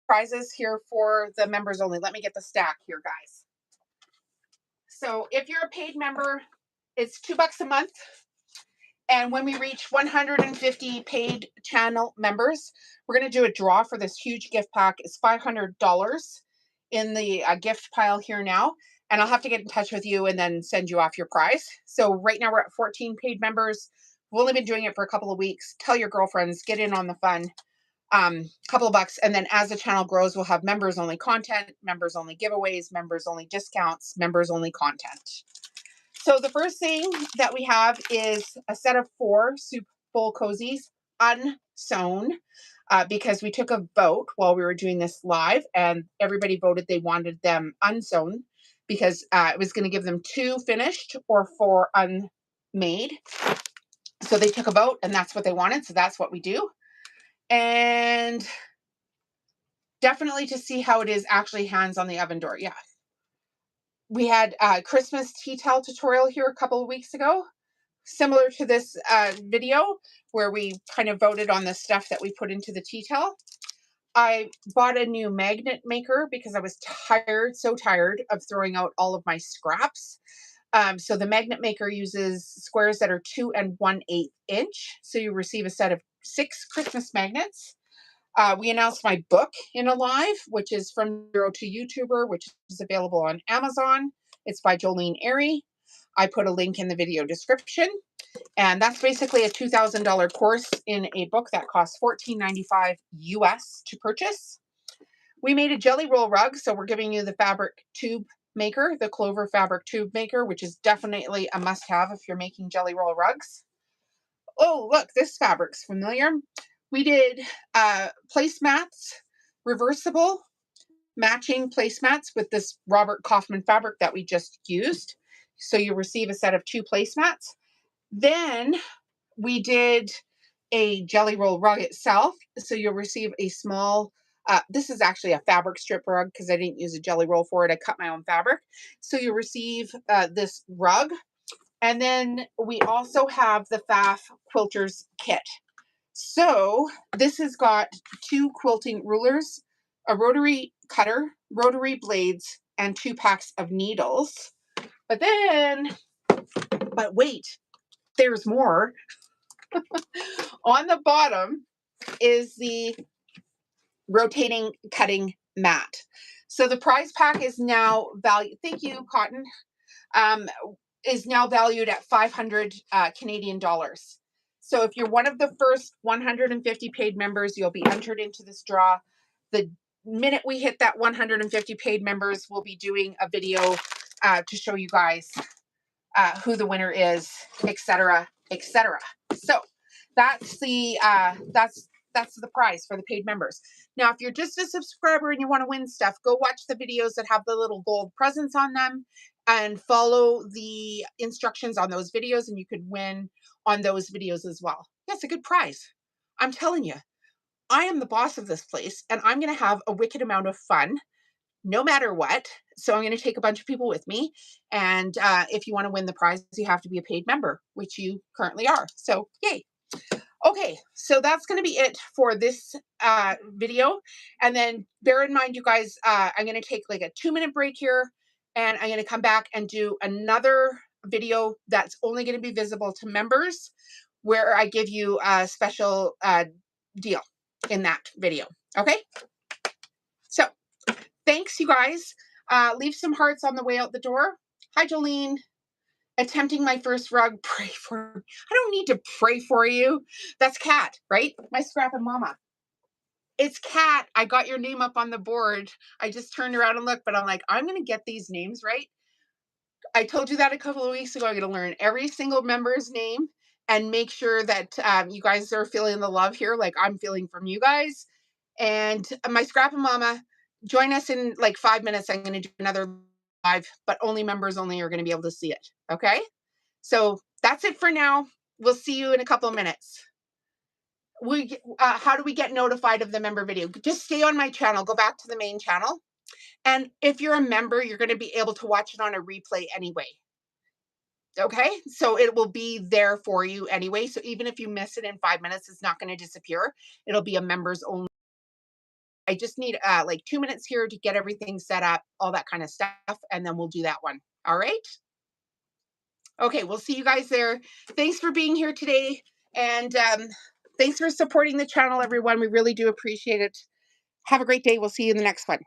prizes here for the members only. Let me get the stack here, guys. So if you're a paid member, it's $2 a month. And when we reach 150 paid channel members, we're going to do a draw for this huge gift pack. It's $500 in the gift pile here now. And I'll have to get in touch with you and then send you off your prize. So right now we're at 14 paid members. We've only been doing it for a couple of weeks. Tell your girlfriends, get in on the fun. Couple of bucks. And then as the channel grows, we'll have members only content, members only giveaways, members only discounts, members only content. So the first thing that we have is a set of 4 soup bowl cozies unsewn because we took a vote while we were doing this live and everybody voted they wanted them unsewn because it was going to give them 2 finished or 4 made. So they took a vote and that's what they wanted. So that's what we do. And definitely to see how it is actually hands on the oven door. Yeah. We had a Christmas tea towel tutorial here a couple of weeks ago, similar to this video where we kind of voted on the stuff that we put into the tea towel. I bought a new magnet maker because I was so tired of throwing out all of my scraps. So the magnet maker uses squares that are 2 1/8 inch. So you receive a set of 6 Christmas magnets. We announced my book in a live, which is From Zero to YouTuber, which is available on Amazon. It's by Jolene Airy. I put a link in the video description. And that's basically a $2,000 course in a book that costs $14.95 US to purchase. We made a jelly roll rug, so we're giving you the fabric tube maker, the Clover fabric tube maker, which is definitely a must-have if you're making jelly roll rugs. Oh, look, this fabric's familiar. We did placemats, reversible, matching placemats with this Robert Kaufman fabric that we just used. So you receive a set of 2 placemats. Then we did a jelly roll rug itself. So you'll receive a small, this is actually a fabric strip rug because I didn't use a jelly roll for it. I cut my own fabric. So you'll receive this rug. And then we also have the FAF Quilters kit. So this has got 2 quilting rulers, a rotary cutter, rotary blades, and 2 packs of needles. But wait, there's more. On the bottom is the rotating cutting mat. So the prize pack is now valued, thank you, Cotton, is now valued at 500 Canadian dollars. So if you're one of the first 150 paid members, you'll be entered into this draw. The minute we hit that 150 paid members, we'll be doing a video to show you guys who the winner is, etc., etc. So that's the prize for the paid members. Now, if you're just a subscriber and you want to win stuff, go watch the videos that have the little gold presents on them and follow the instructions on those videos, and you could win on those videos as well. That's a good prize. I'm telling you, I am the boss of this place, and I'm going to have a wicked amount of fun no matter what. So I'm going to take a bunch of people with me. And if you want to win the prize, you have to be a paid member, which you currently are. So yay. Okay, so that's going to be it for this video. And then bear in mind, you guys, I'm going to take like a 2-minute break here. And I'm going to come back and do another video that's only going to be visible to members, where I give you a special deal in that video. Okay? So thanks, you guys. Leave some hearts on the way out the door. Hi, Jolene. Attempting my first rug. Pray for me. I don't need to pray for you. That's Kat, right? My scrapping mama. It's Kat. I got your name up on the board. I just turned around and looked, but I'm like, I'm going to get these names right. I told you that a couple of weeks ago. I'm going to learn every single member's name and make sure that you guys are feeling the love here like I'm feeling from you guys. And my scrapping mama, join us in like 5 minutes. I'm going to do another live, but only members only are going to be able to see it. Okay. So that's it for now. We'll see you in a couple of minutes. How do we get notified of the member video? Just stay on my channel. Go back to the main channel. And if you're a member, you're going to be able to watch it on a replay anyway. Okay. So it will be there for you anyway. So even if you miss it in 5 minutes, it's not going to disappear. It'll be a members only. I just need like 2 minutes here to get everything set up, all that kind of stuff, and then we'll do that one. All right. Okay, we'll see you guys there. Thanks for being here today, and thanks for supporting the channel, everyone. We really do appreciate it. Have a great day. We'll see you in the next one.